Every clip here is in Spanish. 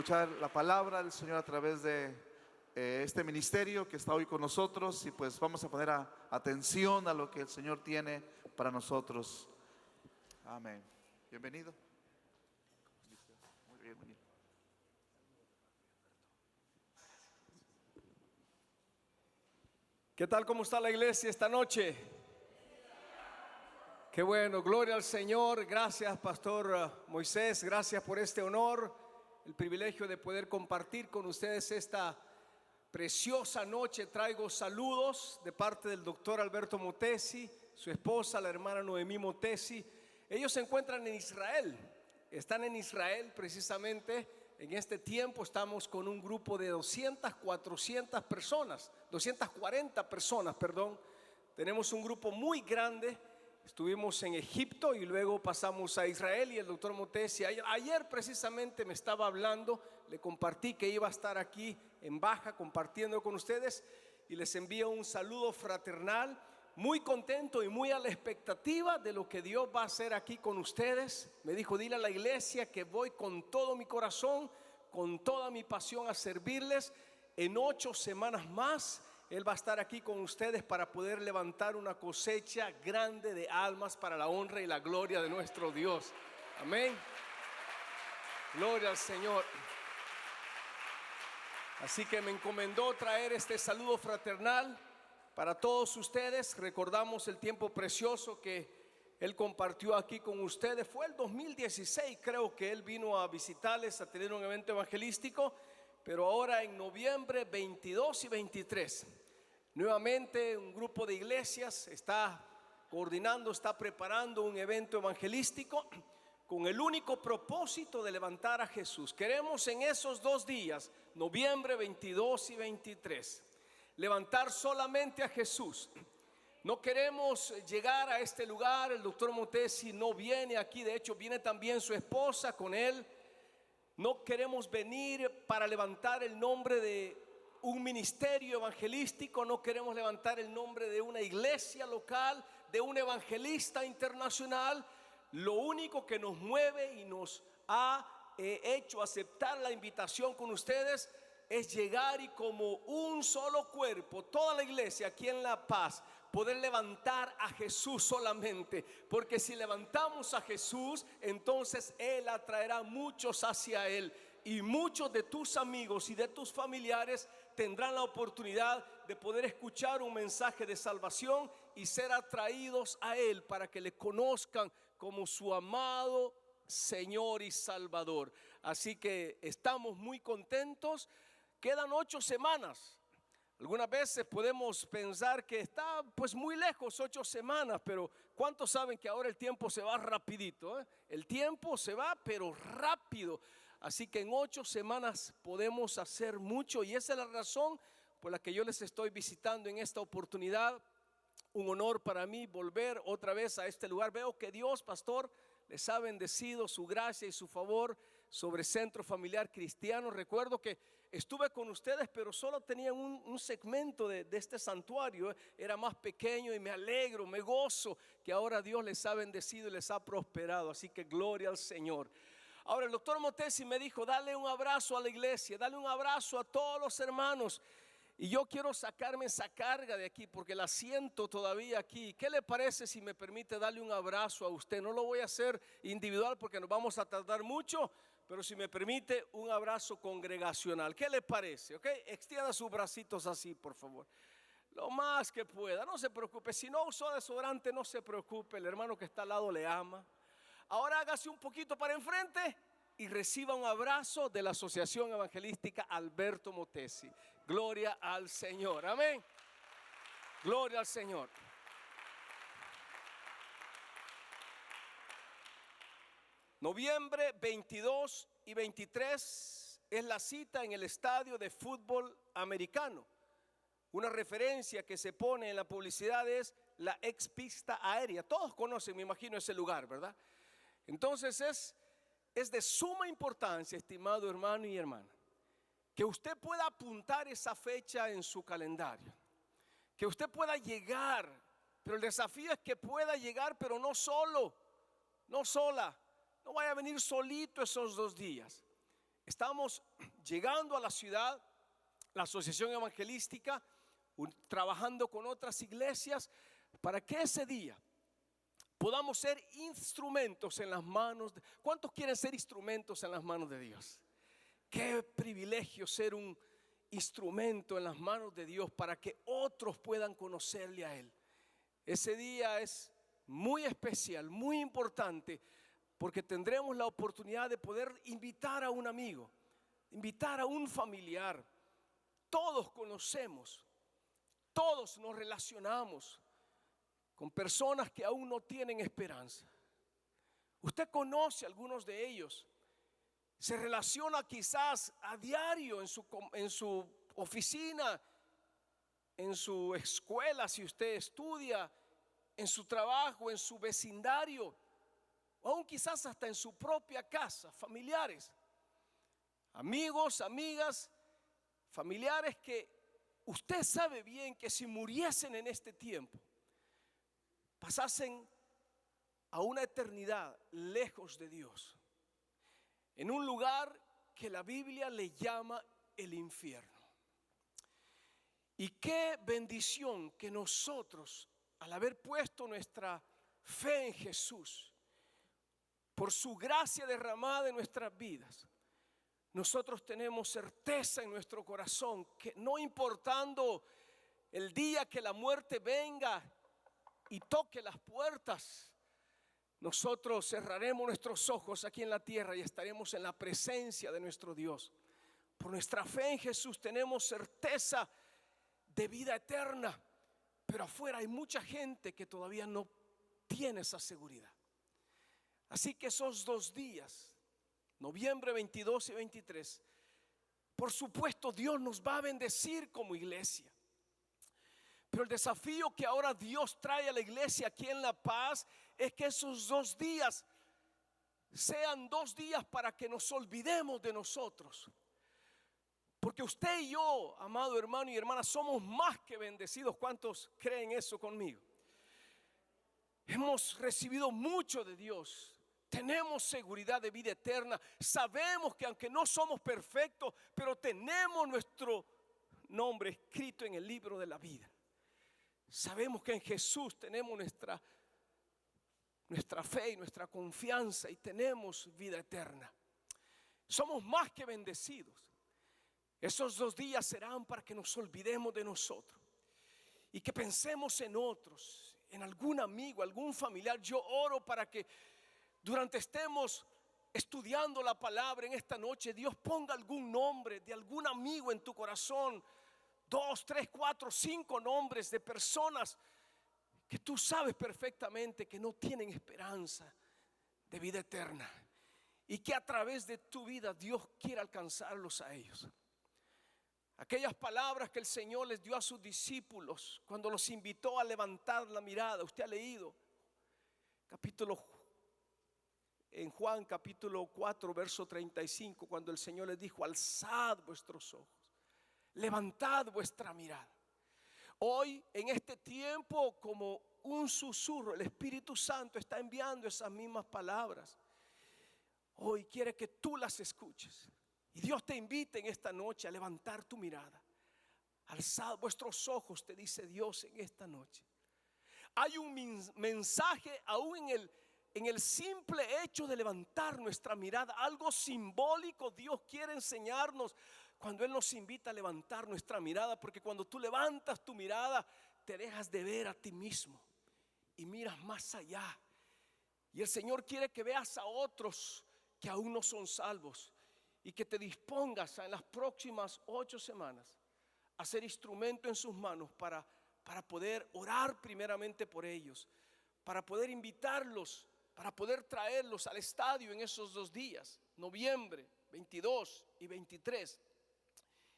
escuchar la palabra del Señor a través de este ministerio que está hoy con nosotros, y pues vamos a poner atención a lo que el Señor tiene para nosotros. Amén. Bienvenido. Muy bien, muy bien. ¿Qué tal? ¿Cómo está la iglesia esta noche? Qué bueno, gloria al Señor. Gracias, Pastor Moisés. Gracias por este honor, el privilegio de poder compartir con ustedes esta preciosa noche. Traigo saludos de parte del doctor Alberto Motesi, su esposa, la hermana Noemí Motesi. Ellos se encuentran en Israel, están en Israel precisamente. En este tiempo estamos con un grupo de 240 personas, perdón. Tenemos un grupo muy grande. Estuvimos en Egipto y luego pasamos a Israel, y el doctor Motesi ayer precisamente me estaba hablando. Le compartí que iba a estar aquí en Baja compartiendo con ustedes, y les envío un saludo fraternal. Muy contento y muy a la expectativa de lo que Dios va a hacer aquí con ustedes. Me dijo: dile a la iglesia que voy con todo mi corazón, con toda mi pasión a servirles. En 8 semanas más Él va a estar aquí con ustedes para poder levantar una cosecha grande de almas para la honra y la gloria de nuestro Dios. Amén. Gloria al Señor. Así que me encomendó traer este saludo fraternal para todos ustedes. Recordamos el tiempo precioso que Él compartió aquí con ustedes. Fue el 2016, creo que Él vino a visitarles, a tener un evento evangelístico. Pero ahora en noviembre 22 y 23, nuevamente un grupo de iglesias está coordinando, está preparando un evento evangelístico con el único propósito de levantar a Jesús. Queremos en esos 2 días, noviembre 22 y 23, levantar solamente a Jesús. No queremos llegar a este lugar. El doctor Motesi no viene aquí, de hecho viene también su esposa con él. No queremos venir para levantar el nombre de un ministerio evangelístico. No queremos levantar el nombre de una iglesia local, de un evangelista internacional. Lo único que nos mueve y nos ha hecho aceptar la invitación con ustedes es llegar y como un solo cuerpo, toda la iglesia aquí en La Paz, poder levantar a Jesús solamente. Porque si levantamos a Jesús, entonces Él atraerá muchos hacia Él, y muchos de tus amigos y de tus familiares tendrán la oportunidad de poder escuchar un mensaje de salvación y ser atraídos a Él para que le conozcan como su amado Señor y Salvador. Así que estamos muy contentos. Quedan 8 semanas. Algunas veces podemos pensar que está pues muy lejos 8 semanas, pero ¿cuántos saben que ahora el tiempo se va rapidito? El tiempo se va pero rápido. Así que en 8 semanas podemos hacer mucho, y esa es la razón por la que yo les estoy visitando en esta oportunidad. Un honor para mí volver otra vez a este lugar. Veo que Dios, pastor, les ha bendecido su gracia y su favor sobre Centro Familiar Cristiano. Recuerdo que estuve con ustedes, pero solo tenían un segmento de este santuario. Era más pequeño, y me alegro, me gozo que ahora Dios les ha bendecido y les ha prosperado. Así que gloria al Señor. Ahora el doctor Motesi me dijo: dale un abrazo a la iglesia, dale un abrazo a todos los hermanos. Y yo quiero sacarme esa carga de aquí porque la siento todavía aquí. ¿Qué le parece si me permite darle un abrazo a usted? No lo voy a hacer individual porque nos vamos a tardar mucho, pero si me permite, un abrazo congregacional. ¿Qué le parece? ¿Ok? Extienda sus bracitos así, por favor. Lo más que pueda, no se preocupe. Si no usó desodorante, no se preocupe. El hermano que está al lado le ama. Ahora hágase un poquito para enfrente y reciba un abrazo de la Asociación Evangelística Alberto Motesi. Gloria al Señor, amén. Gloria al Señor. Noviembre 22 y 23 es la cita en el estadio de fútbol americano. Una referencia que se pone en la publicidad es la ex pista aérea. Todos conocen, me imagino, ese lugar, ¿verdad? Entonces es de suma importancia, estimado hermano y hermana, que usted pueda apuntar esa fecha en su calendario, que usted pueda llegar. Pero el desafío es que pueda llegar, pero no solo, no sola. No vaya a venir solito esos 2 días. Estamos llegando a la ciudad, la Asociación Evangelística, trabajando con otras iglesias para que ese día podamos ser instrumentos en las manos de... ¿Cuántos quieren ser instrumentos en las manos de Dios? Qué privilegio ser un instrumento en las manos de Dios para que otros puedan conocerle a Él. Ese día es muy especial, muy importante, porque tendremos la oportunidad de poder invitar a un amigo, invitar a un familiar. Todos conocemos, todos nos relacionamos con personas que aún no tienen esperanza. Usted conoce a algunos de ellos, se relaciona quizás a diario en su oficina, en su escuela, si usted estudia, en su trabajo, en su vecindario, o aún quizás hasta en su propia casa, familiares, amigos, amigas, familiares que usted sabe bien que si muriesen en este tiempo, pasasen a una eternidad lejos de Dios, en un lugar que la Biblia le llama el infierno. Y qué bendición que nosotros, al haber puesto nuestra fe en Jesús, por su gracia derramada en nuestras vidas, nosotros tenemos certeza en nuestro corazón que no importando el día que la muerte venga y toque las puertas, nosotros cerraremos nuestros ojos aquí en la tierra y estaremos en la presencia de nuestro Dios. Por nuestra fe en Jesús tenemos certeza de vida eterna, pero afuera hay mucha gente que todavía no tiene esa seguridad. Así que esos 2 días, noviembre 22 y 23, por supuesto Dios nos va a bendecir como iglesia. Pero el desafío que ahora Dios trae a la iglesia aquí en La Paz es que esos 2 días sean 2 días para que nos olvidemos de nosotros. Porque usted y yo, amado hermano y hermana, somos más que bendecidos. ¿Cuántos creen eso conmigo? Hemos recibido mucho de Dios. Tenemos seguridad de vida eterna. Sabemos que aunque no somos perfectos, pero tenemos nuestro nombre escrito en el libro de la vida. Sabemos que en Jesús tenemos nuestra fe y nuestra confianza y tenemos vida eterna. Somos más que bendecidos. Esos 2 días serán para que nos olvidemos de nosotros y que pensemos en otros, en algún amigo, algún familiar. Yo oro para que durante estemos estudiando la palabra en esta noche, Dios ponga algún nombre de algún amigo en tu corazón. 2, 3, 4, 5 nombres de personas que tú sabes perfectamente que no tienen esperanza de vida eterna y que a través de tu vida Dios quiere alcanzarlos a ellos. Aquellas palabras que el Señor les dio a sus discípulos cuando los invitó a levantar la mirada. Usted ha leído en Juan capítulo 4 verso 35, cuando el Señor les dijo: alzad vuestros ojos, levantad vuestra mirada. Hoy en este tiempo, como un susurro, el Espíritu Santo está enviando esas mismas palabras. Hoy quiere que tú las escuches. Y Dios te invita en esta noche a levantar tu mirada. Alzad vuestros ojos, te dice Dios en esta noche. Hay un mensaje aún en el simple hecho de levantar nuestra mirada. Algo simbólico Dios quiere enseñarnos cuando Él nos invita a levantar nuestra mirada. Porque cuando tú levantas tu mirada, te dejas de ver a ti mismo y miras más allá. Y el Señor quiere que veas a otros que aún no son salvos y que te dispongas en las próximas 8 semanas a ser instrumento en sus manos para poder orar primeramente por ellos, para poder invitarlos, para poder traerlos al estadio en esos 2 días, noviembre 22 y 23,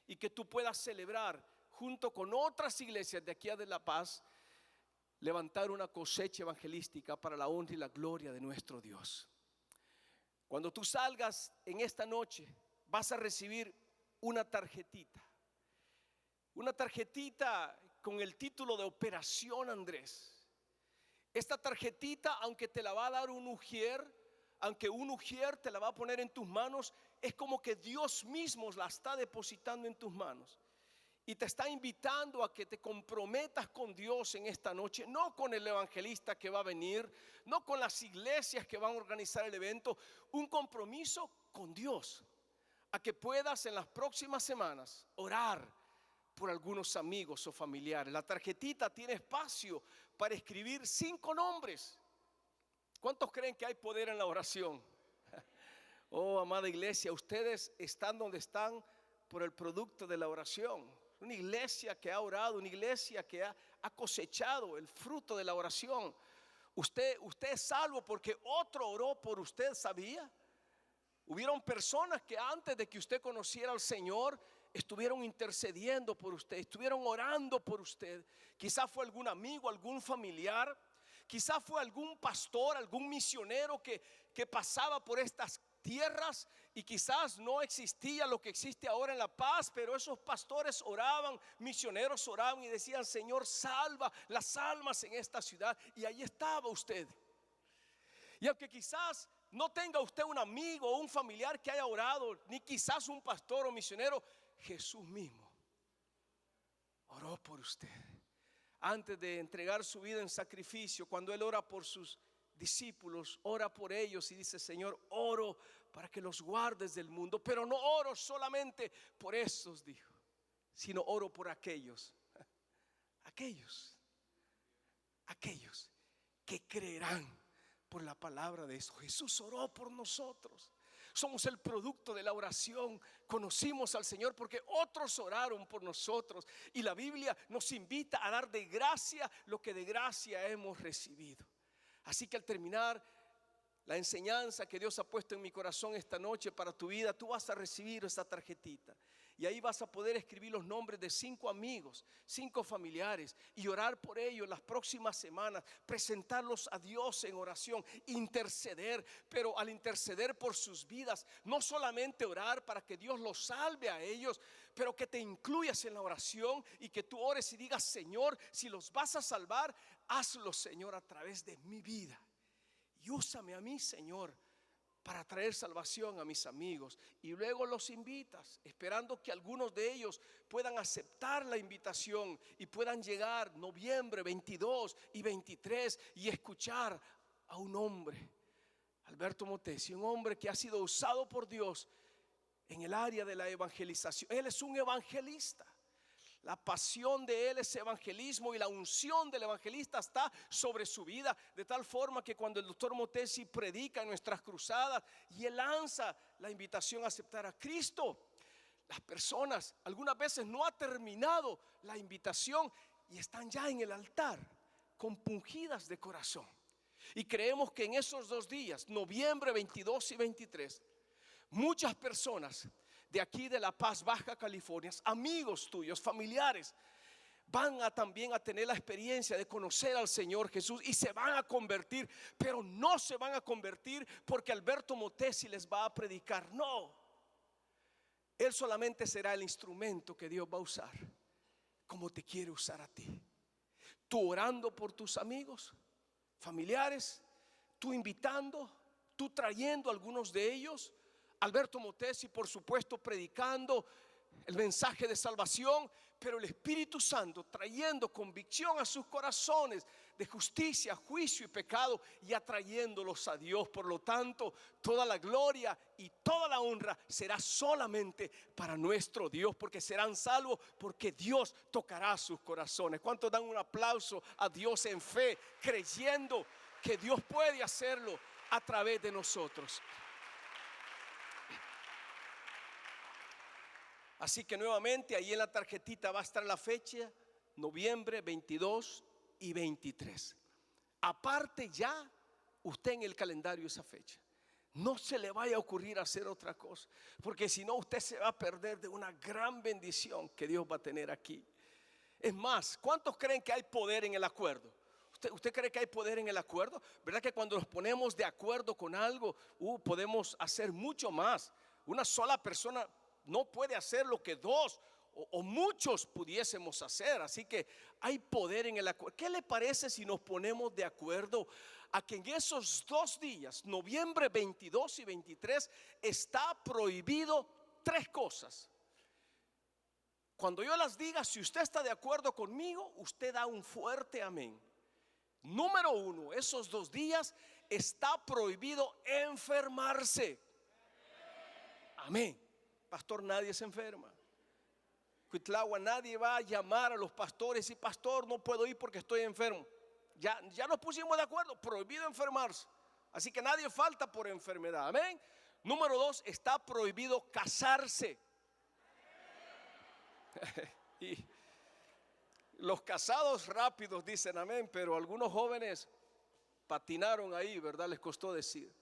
y que tú puedas celebrar junto con otras iglesias de aquí a de La Paz, levantar una cosecha evangelística para la honra y la gloria de nuestro Dios. Cuando tú salgas en esta noche, vas a recibir una tarjetita con el título de Operación Andrés. Esta tarjetita, aunque te la va a dar un ujier, aunque un ujier te la va a poner en tus manos, es como que Dios mismo la está depositando en tus manos. Y te está invitando a que te comprometas con Dios en esta noche. No con el evangelista que va a venir, no con las iglesias que van a organizar el evento. Un compromiso con Dios. A que puedas en las próximas semanas orar por algunos amigos o familiares. La tarjetita tiene espacio para escribir 5 nombres. ¿Cuántos creen que hay poder en la oración? Oh, amada iglesia, ustedes están donde están por el producto de la oración. Una iglesia que ha orado, una iglesia que ha cosechado el fruto de la oración. Usted es salvo porque otro oró por usted, ¿sabía? Hubieron personas que antes de que usted conociera al Señor estuvieron intercediendo por usted, estuvieron orando por usted. Quizás fue algún amigo, algún familiar, quizás fue algún pastor, algún misionero que pasaba por estas tierras y quizás no existía lo que existe ahora en La Paz, pero esos pastores oraban, misioneros oraban y decían: Señor, salva las almas en esta ciudad. Y ahí estaba usted. Y aunque quizás no tenga usted un amigo o un familiar que haya orado, ni quizás un pastor o misionero, Jesús mismo oró por usted. Antes de entregar su vida en sacrificio, cuando Él ora por sus discípulos, ora por ellos y dice: Señor, oro para que los guardes del mundo, pero no oro solamente por esos, dijo, sino oro por aquellos que creerán por la palabra de eso. Jesús oró por nosotros. Somos el producto de la oración. Conocimos al Señor porque otros oraron por nosotros. Y la Biblia nos invita a dar de gracia lo que de gracia hemos recibido. Así que al terminar la enseñanza que Dios ha puesto en mi corazón esta noche para tu vida, tú vas a recibir esa tarjetita. Y ahí vas a poder escribir los nombres de 5 amigos, 5 familiares y orar por ellos las próximas semanas, presentarlos a Dios en oración, interceder. Pero al interceder por sus vidas, no solamente orar para que Dios los salve a ellos, pero que te incluyas en la oración y que tú ores y digas: Señor, si los vas a salvar, hazlo, Señor, a través de mi vida. Y úsame a mí, Señor, para traer salvación a mis amigos. Y luego los invitas, esperando que algunos de ellos puedan aceptar la invitación y puedan llegar noviembre 22 y 23 y escuchar a un hombre, Alberto Motesi, un hombre que ha sido usado por Dios en el área de la evangelización. Él es un evangelista. La pasión de él es evangelismo y la unción del evangelista está sobre su vida, de tal forma que cuando el doctor Motesi predica en nuestras cruzadas y él lanza la invitación a aceptar a Cristo, las personas algunas veces no ha terminado la invitación y están ya en el altar compungidas de corazón. Y creemos que en esos 2 días, noviembre 22 y 23, muchas personas de aquí de La Paz, Baja California, amigos tuyos, familiares, van a también a tener la experiencia de conocer al Señor Jesús y se van a convertir. Pero no se van a convertir porque Alberto Motesi les va a predicar. No, Él solamente será el instrumento que Dios va a usar como te quiere usar a ti. Tú orando por tus amigos, familiares, tú invitando, tú trayendo a algunos de ellos, Alberto Motesi, por supuesto, predicando el mensaje de salvación, pero el Espíritu Santo trayendo convicción a sus corazones de justicia, juicio y pecado y atrayéndolos a Dios. Por lo tanto, toda la gloria y toda la honra será solamente para nuestro Dios, porque serán salvos porque Dios tocará sus corazones. ¿Cuántos dan un aplauso a Dios en fe, creyendo que Dios puede hacerlo a través de nosotros? Así que nuevamente ahí en la tarjetita va a estar la fecha, noviembre 22 y 23. Aparte ya usted en el calendario esa fecha. No se le vaya a ocurrir hacer otra cosa, porque si no usted se va a perder de una gran bendición que Dios va a tener aquí. Es más, ¿cuántos creen que hay poder en el acuerdo? ¿Usted cree que hay poder en el acuerdo? ¿Verdad que cuando nos ponemos de acuerdo con algo, podemos hacer mucho más? Una sola persona no puede hacer lo que 2 o muchos pudiésemos hacer. Así que hay poder en el acuerdo. ¿Qué le parece si nos ponemos de acuerdo a que en esos 2 días, noviembre 22 y 23, está prohibido 3 cosas. Cuando yo las diga, si usted está de acuerdo conmigo, usted da un fuerte amén. Número 1, esos 2 días está prohibido enfermarse. Amén. Pastor, nadie se enferma. Cuitlagua, nadie va a llamar a los pastores y pastor, no puedo ir porque estoy enfermo. Ya nos pusimos de acuerdo, prohibido enfermarse. Así que nadie falta por enfermedad. Amén. Número 2, está prohibido casarse. Y los casados rápidos dicen amén, pero algunos jóvenes patinaron ahí, ¿verdad? Les costó decir.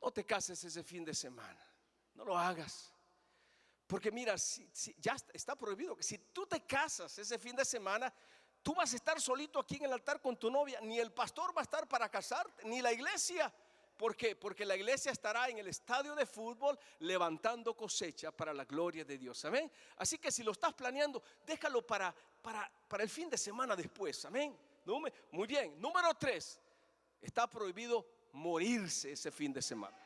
No te cases ese fin de semana, no lo hagas. Porque mira, si ya está prohibido que si tú te casas ese fin de semana, tú vas a estar solito aquí en el altar con tu novia. Ni el pastor va a estar para casarte, ni la iglesia. ¿Por qué? Porque la iglesia estará en el estadio de fútbol levantando cosecha para la gloria de Dios. Amén. Así que si lo estás planeando, déjalo para el fin de semana después. Amén. Muy bien. Número 3, está prohibido morirse ese fin de semana.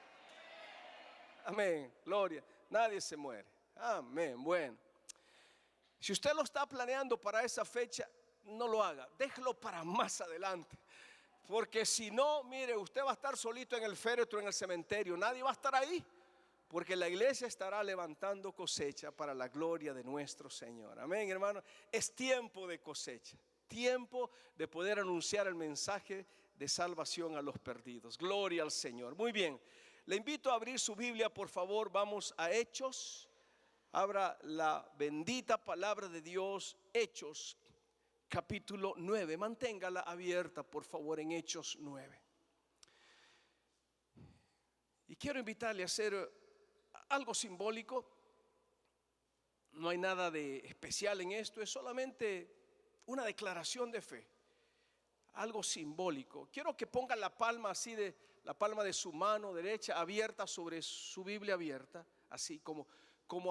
Amén. Gloria. Nadie se muere. Amén. Bueno, si usted lo está planeando para esa fecha, no lo haga, déjelo para más adelante. Porque si no, mire, usted va a estar solito en el féretro, en el cementerio. Nadie va a estar ahí, porque la iglesia estará levantando cosecha para la gloria de nuestro Señor. Amén, hermano. Es tiempo de cosecha, tiempo de poder anunciar el mensaje de salvación a los perdidos. Gloria al Señor. Muy bien, le invito a abrir su Biblia, por favor. Vamos a Hechos. Abra la bendita palabra de Dios, Hechos capítulo 9. Manténgala abierta, por favor, en Hechos 9. Y quiero invitarle a hacer algo simbólico. No hay nada de especial en esto, es solamente una declaración de fe, algo simbólico. Quiero que ponga la palma así, de la palma de su mano derecha abierta sobre su Biblia abierta, así como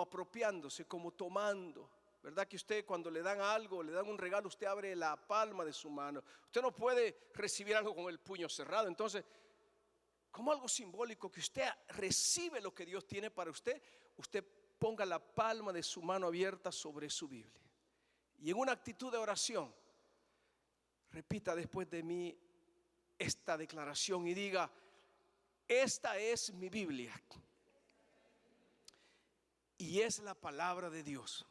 apropiándose, como tomando. ¿Verdad que usted cuando le dan algo, le dan un regalo, usted abre la palma de su mano? Usted no puede recibir algo con el puño cerrado. Entonces, como algo simbólico, que usted recibe lo que Dios tiene para usted, usted ponga la palma de su mano abierta sobre su Biblia. Y en una actitud de oración, repita después de mí esta declaración y diga: esta es mi Biblia y es la palabra de Dios.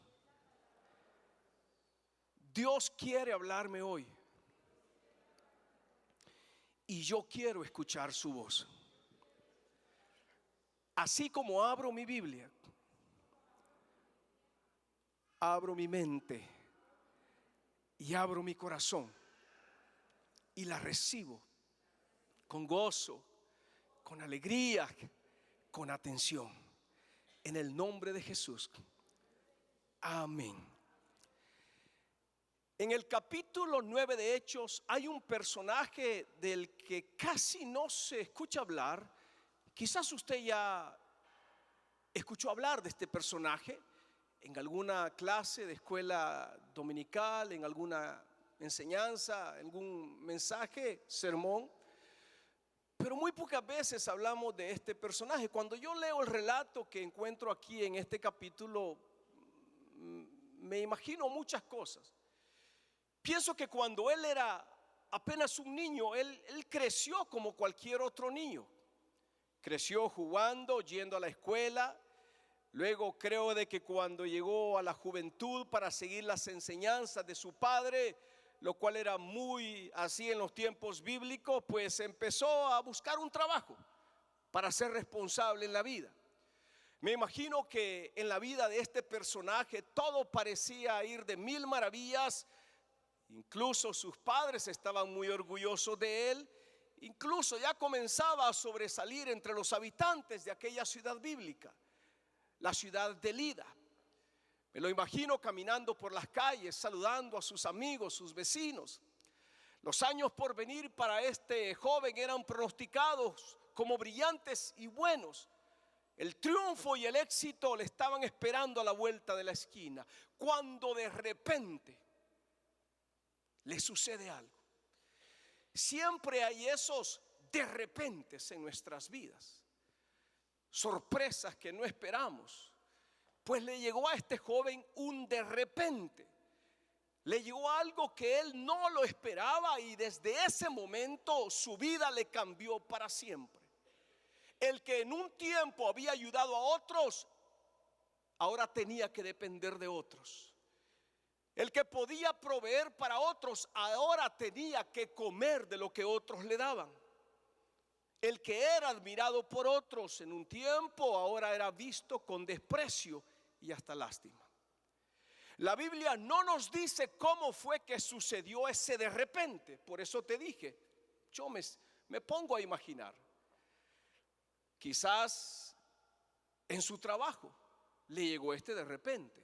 Dios quiere hablarme hoy y yo quiero escuchar su voz. Así como abro mi Biblia, abro mi mente y abro mi corazón y la recibo con gozo, con alegría, con atención. En el nombre de Jesús. Amén. En el capítulo 9 de Hechos hay un personaje del que casi no se escucha hablar. Quizás usted ya escuchó hablar de este personaje en alguna clase de escuela dominical, en alguna enseñanza, algún mensaje, sermón. Pero muy pocas veces hablamos de este personaje. Cuando yo leo el relato que encuentro aquí en este capítulo, me imagino muchas cosas. Pienso que cuando él era apenas un niño, él creció como cualquier otro niño. Creció jugando, yendo a la escuela. Luego creo de que cuando llegó a la juventud para seguir las enseñanzas de su padre, lo cual era muy así en los tiempos bíblicos, pues empezó a buscar un trabajo para ser responsable en la vida. Me imagino que en la vida de este personaje todo parecía ir de mil maravillas. Incluso sus padres estaban muy orgullosos de él. Incluso ya comenzaba a sobresalir entre los habitantes de aquella ciudad bíblica, la ciudad de Lida. Me lo imagino caminando por las calles, saludando a sus amigos, sus vecinos. Los años por venir para este joven eran pronosticados como brillantes y buenos. El triunfo y el éxito le estaban esperando a la vuelta de la esquina, cuando de repente le sucede algo. Siempre hay esos de repentes en nuestras vidas, sorpresas que no esperamos. Pues le llegó a este joven un de repente. Le llegó algo que él no lo esperaba y desde ese momento su vida le cambió para siempre. El que en un tiempo había ayudado a otros, ahora tenía que depender de otros. El que podía proveer para otros, ahora tenía que comer de lo que otros le daban. El que era admirado por otros en un tiempo, ahora era visto con desprecio y hasta lástima. La Biblia no nos dice cómo fue que sucedió ese de repente. Por eso te dije, yo me pongo a imaginar. Quizás en su trabajo le llegó este de repente.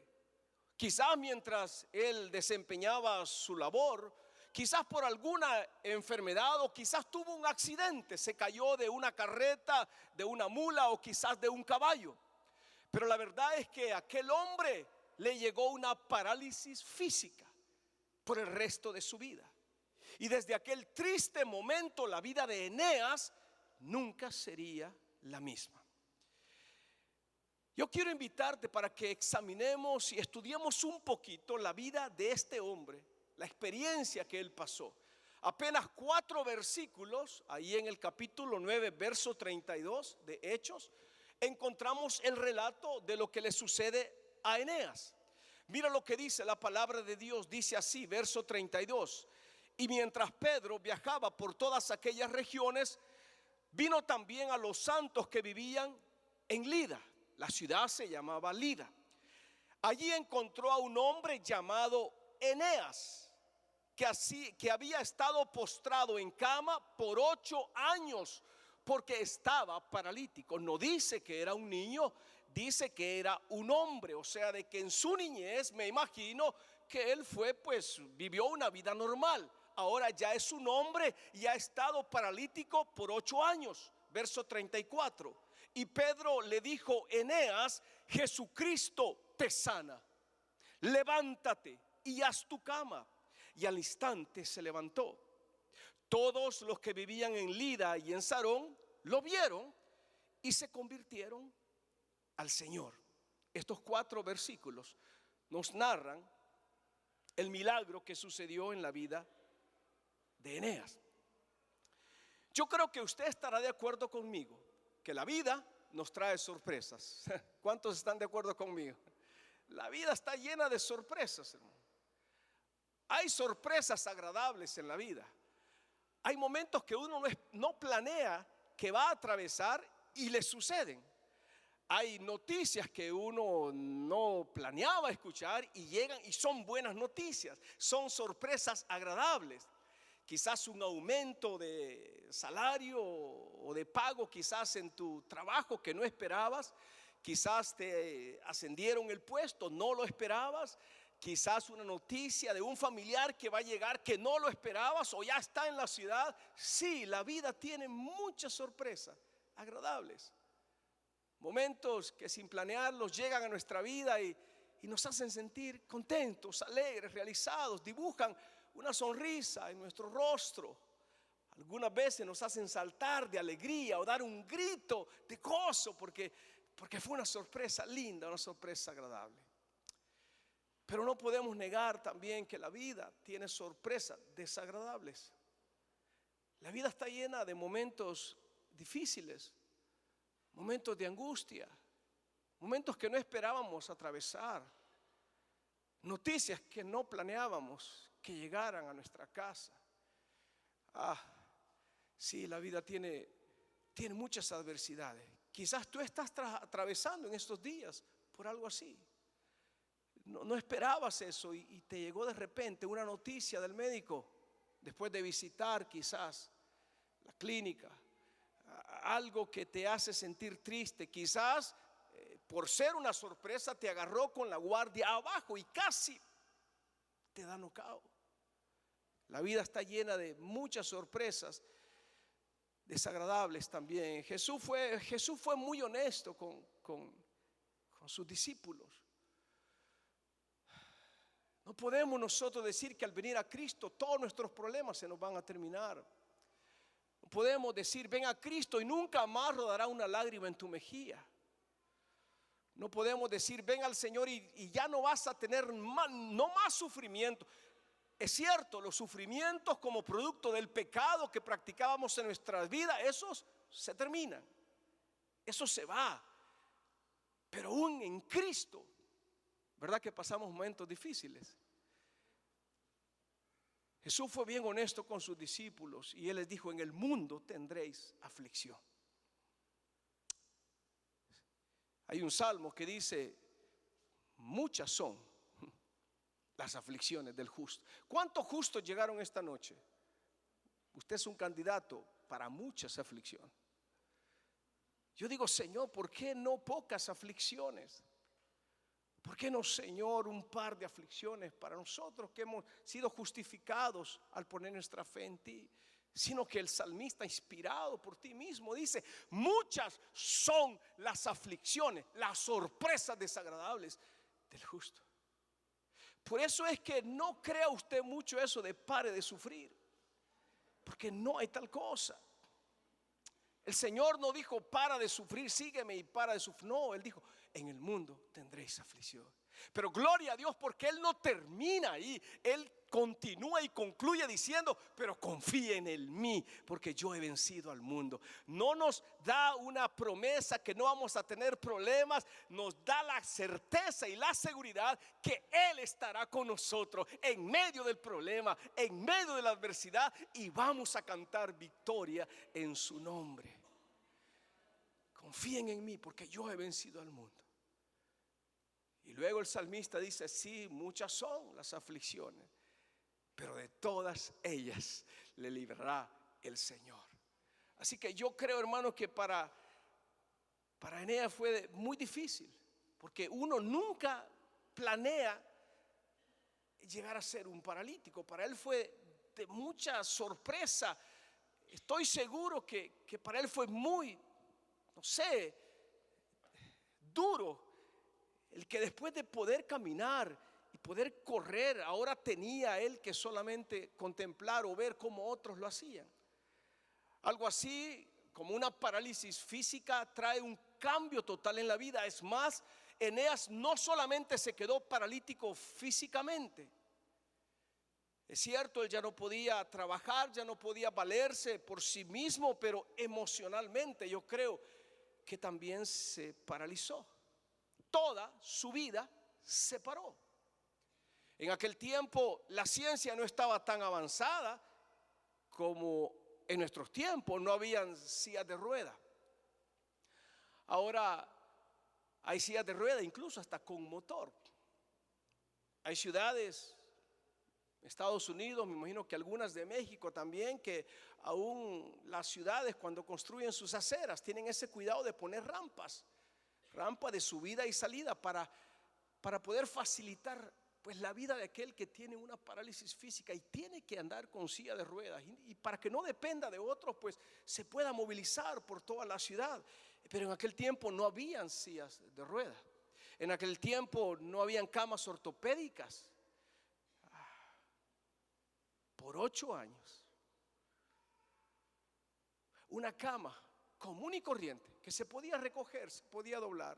Quizás mientras él desempeñaba su labor, quizás por alguna enfermedad o quizás tuvo un accidente, se cayó de una carreta, de una mula o quizás de un caballo. Pero la verdad es que a aquel hombre le llegó una parálisis física por el resto de su vida. Y desde aquel triste momento la vida de Eneas nunca sería la misma. Yo quiero invitarte para que examinemos y estudiemos un poquito la vida de este hombre, la experiencia que él pasó. Apenas 4 versículos, ahí en el capítulo 9, verso 32 de Hechos, encontramos el relato de lo que le sucede a Eneas. Mira lo que dice la palabra de Dios, dice así, verso 32. Y mientras Pedro viajaba por todas aquellas regiones, vino también a los santos que vivían en Lida. La ciudad se llamaba Lida. Allí encontró a un hombre llamado Eneas, que había estado postrado en cama por 8 años porque estaba paralítico. No dice que era un niño, dice que era un hombre. O sea, de que en su niñez me imagino que él vivió una vida normal. Ahora ya es un hombre y ha estado paralítico por 8 años. Verso 34. Y Pedro le dijo: Eneas, Jesucristo te sana. Levántate y haz tu cama. Y al instante se levantó. Todos los que vivían en Lida y en Sarón lo vieron y se convirtieron al Señor. Estos 4 versículos nos narran el milagro que sucedió en la vida de Eneas. Yo creo que usted estará de acuerdo conmigo que la vida nos trae sorpresas. ¿Cuántos están de acuerdo conmigo? La vida está llena de sorpresas, hermano. Hay sorpresas agradables en la vida. Hay momentos que uno no planea que va a atravesar y le suceden. Hay noticias que uno no planeaba escuchar y llegan y son buenas noticias, son sorpresas agradables. Quizás un aumento de salario o de pago quizás en tu trabajo que no esperabas. Quizás te ascendieron el puesto, no lo esperabas. Quizás una noticia de un familiar que va a llegar que no lo esperabas o ya está en la ciudad. Sí, la vida tiene muchas sorpresas agradables. Momentos que sin planearlos llegan a nuestra vida y nos hacen sentir contentos, alegres, realizados. Dibujan una sonrisa en nuestro rostro. Algunas veces nos hacen saltar de alegría o dar un grito de gozo porque fue una sorpresa linda, una sorpresa agradable. Pero no podemos negar también que la vida tiene sorpresas desagradables. La vida está llena de momentos difíciles, momentos de angustia, momentos que no esperábamos atravesar, noticias que no planeábamos que llegaran a nuestra casa. Sí, la vida tiene muchas adversidades. Quizás tú estás atravesando en estos días por algo así. No esperabas eso y te llegó de repente una noticia del médico después de visitar quizás la clínica. Algo que te hace sentir triste. Quizás por ser una sorpresa te agarró con la guardia abajo y casi te da knockout. La vida está llena de muchas sorpresas desagradables también. Jesús fue muy honesto con sus discípulos. No podemos nosotros decir que al venir a Cristo todos nuestros problemas se nos van a terminar. podemos decir, ven a Cristo y nunca más rodará una lágrima en tu mejilla. No podemos decir, ven al Señor y ya no vas a tener no más sufrimiento. Es cierto, los sufrimientos como producto del pecado que practicábamos en nuestras vidas, esos se terminan, eso se va. Pero aún en Cristo, ¿verdad que pasamos momentos difíciles? Jesús fue bien honesto con sus discípulos y Él les dijo, en el mundo tendréis aflicción. Hay un salmo que dice, muchas son las aflicciones del justo. ¿Cuántos justos llegaron esta noche? Usted es un candidato para muchas aflicciones. Yo digo, Señor, ¿por qué no pocas aflicciones? ¿Por qué no, Señor, un par de aflicciones para nosotros que hemos sido justificados al poner nuestra fe en ti? Sino que el salmista, inspirado por ti mismo, dice, muchas son las aflicciones, las sorpresas desagradables del justo. Por eso es que no crea usted mucho eso de pare de sufrir, porque no hay tal cosa. El Señor no dijo para de sufrir, sígueme y para de sufrir. No, Él dijo, en el mundo tendréis aflicción. Pero gloria a Dios porque Él no termina ahí. Él continúa y concluye diciendo, pero confíen en mí porque yo he vencido al mundo. No nos da una promesa que no vamos a tener problemas, nos da la certeza y la seguridad que Él estará con nosotros en medio del problema, en medio de la adversidad, y vamos a cantar victoria en su nombre. Confíen en mí porque yo he vencido al mundo. Y luego el salmista dice, sí, muchas son las aflicciones, pero de todas ellas le librará el Señor. Así que yo creo, hermano, que para Eneas fue muy difícil, porque uno nunca planea llegar a ser un paralítico. Para él fue de mucha sorpresa. Estoy seguro que para él fue muy, no sé, duro el que después de poder caminar y poder correr, ahora tenía él que solamente contemplar o ver cómo otros lo hacían. Algo así como una parálisis física trae un cambio total en la vida. Es más, Eneas no solamente se quedó paralítico físicamente. Es cierto, él ya no podía trabajar, ya no podía valerse por sí mismo, pero emocionalmente yo creo que también se paralizó. Toda su vida se paró. En aquel tiempo la ciencia no estaba tan avanzada como en nuestros tiempos. No habían sillas de rueda. Ahora hay sillas de rueda incluso hasta con motor. Hay ciudades, Estados Unidos, me imagino que algunas de México también, que aún las ciudades cuando construyen sus aceras tienen ese cuidado de poner rampas de subida y salida para poder facilitar pues la vida de aquel que tiene una parálisis física y tiene que andar con silla de ruedas, y para que no dependa de otros, pues se pueda movilizar por toda la ciudad. Pero en aquel tiempo no habían sillas de ruedas, en aquel tiempo no habían camas ortopédicas. Por 8 años una cama común y corriente que se podía recoger, se podía doblar,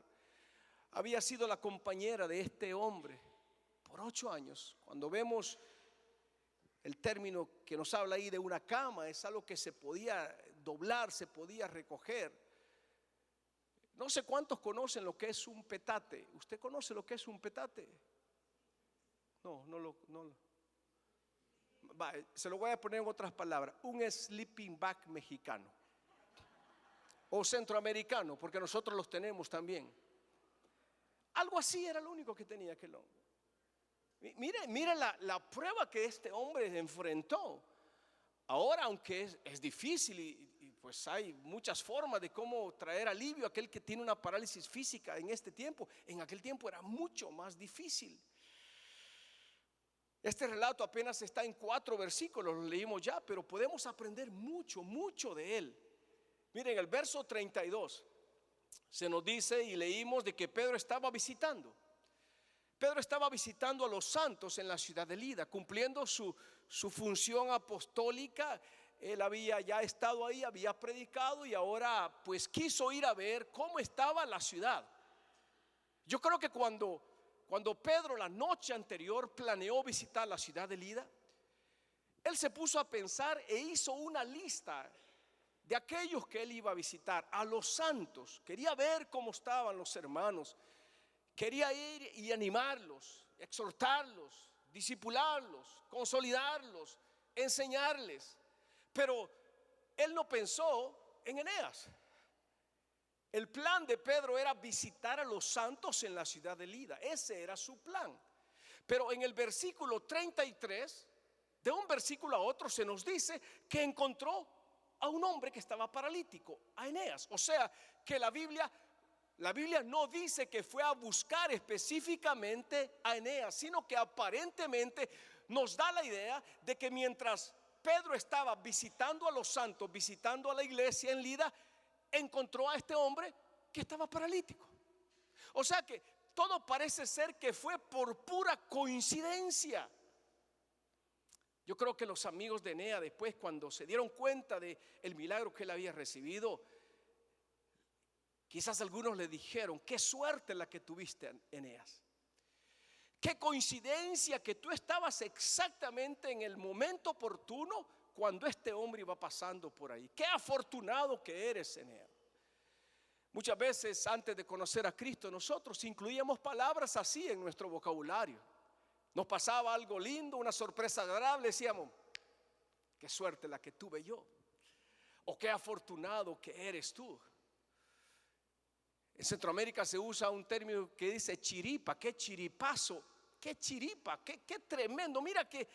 había sido la compañera de este hombre por 8 años. Cuando vemos el término que nos habla ahí de una cama, es algo que se podía doblar, se podía recoger. No sé cuántos conocen lo que es un petate. ¿Usted conoce lo que es un petate? No. Se lo voy a poner en otras palabras: un sleeping bag mexicano o centroamericano, porque nosotros los tenemos también. Algo así era lo único que tenía aquel hombre. Mire la prueba que este hombre enfrentó. Ahora, aunque es difícil y pues hay muchas formas de cómo traer alivio a aquel que tiene una parálisis física en este tiempo, en aquel tiempo era mucho más difícil. Este relato apenas está en 4 versículos, lo leímos ya, pero podemos aprender mucho de él. Miren, el verso 32 se nos dice y leímos de que Pedro estaba visitando a los santos en la ciudad de Lida, cumpliendo su función apostólica él había ya estado ahí, había predicado y ahora pues quiso ir a ver cómo estaba la ciudad. Yo creo que cuando Pedro la noche anterior planeó visitar la ciudad de Lida, él se puso a pensar e hizo una lista de aquellos que él iba a visitar, a los santos. Quería ver cómo estaban los hermanos, quería ir y animarlos, exhortarlos, discipularlos, consolidarlos, enseñarles. Pero él no pensó en Eneas. El plan de Pedro era visitar a los santos en la ciudad de Lida. Ese era su plan. Pero en el versículo 33, de un versículo a otro, se nos dice que encontró a un hombre que estaba paralítico, a Eneas. O sea que la Biblia no dice que fue a buscar específicamente a Eneas, sino que aparentemente nos da la idea de que mientras Pedro estaba visitando a los santos, visitando a la iglesia en Lida, encontró a este hombre que estaba paralítico. O sea que todo parece ser que fue por pura coincidencia. Yo creo que los amigos de Eneas, después, cuando se dieron cuenta de el milagro que él había recibido, quizás algunos le dijeron: qué suerte la que tuviste, Eneas. Qué coincidencia que tú estabas exactamente en el momento oportuno cuando este hombre iba pasando por ahí. Qué afortunado que eres, Eneas. Muchas veces antes de conocer a Cristo, nosotros incluíamos palabras así en nuestro vocabulario. Nos pasaba algo lindo, una sorpresa agradable, decíamos: qué suerte la que tuve yo, o qué afortunado que eres tú. En Centroamérica se usa un término que dice chiripa. Qué chiripazo, qué chiripa, qué tremendo. Mira que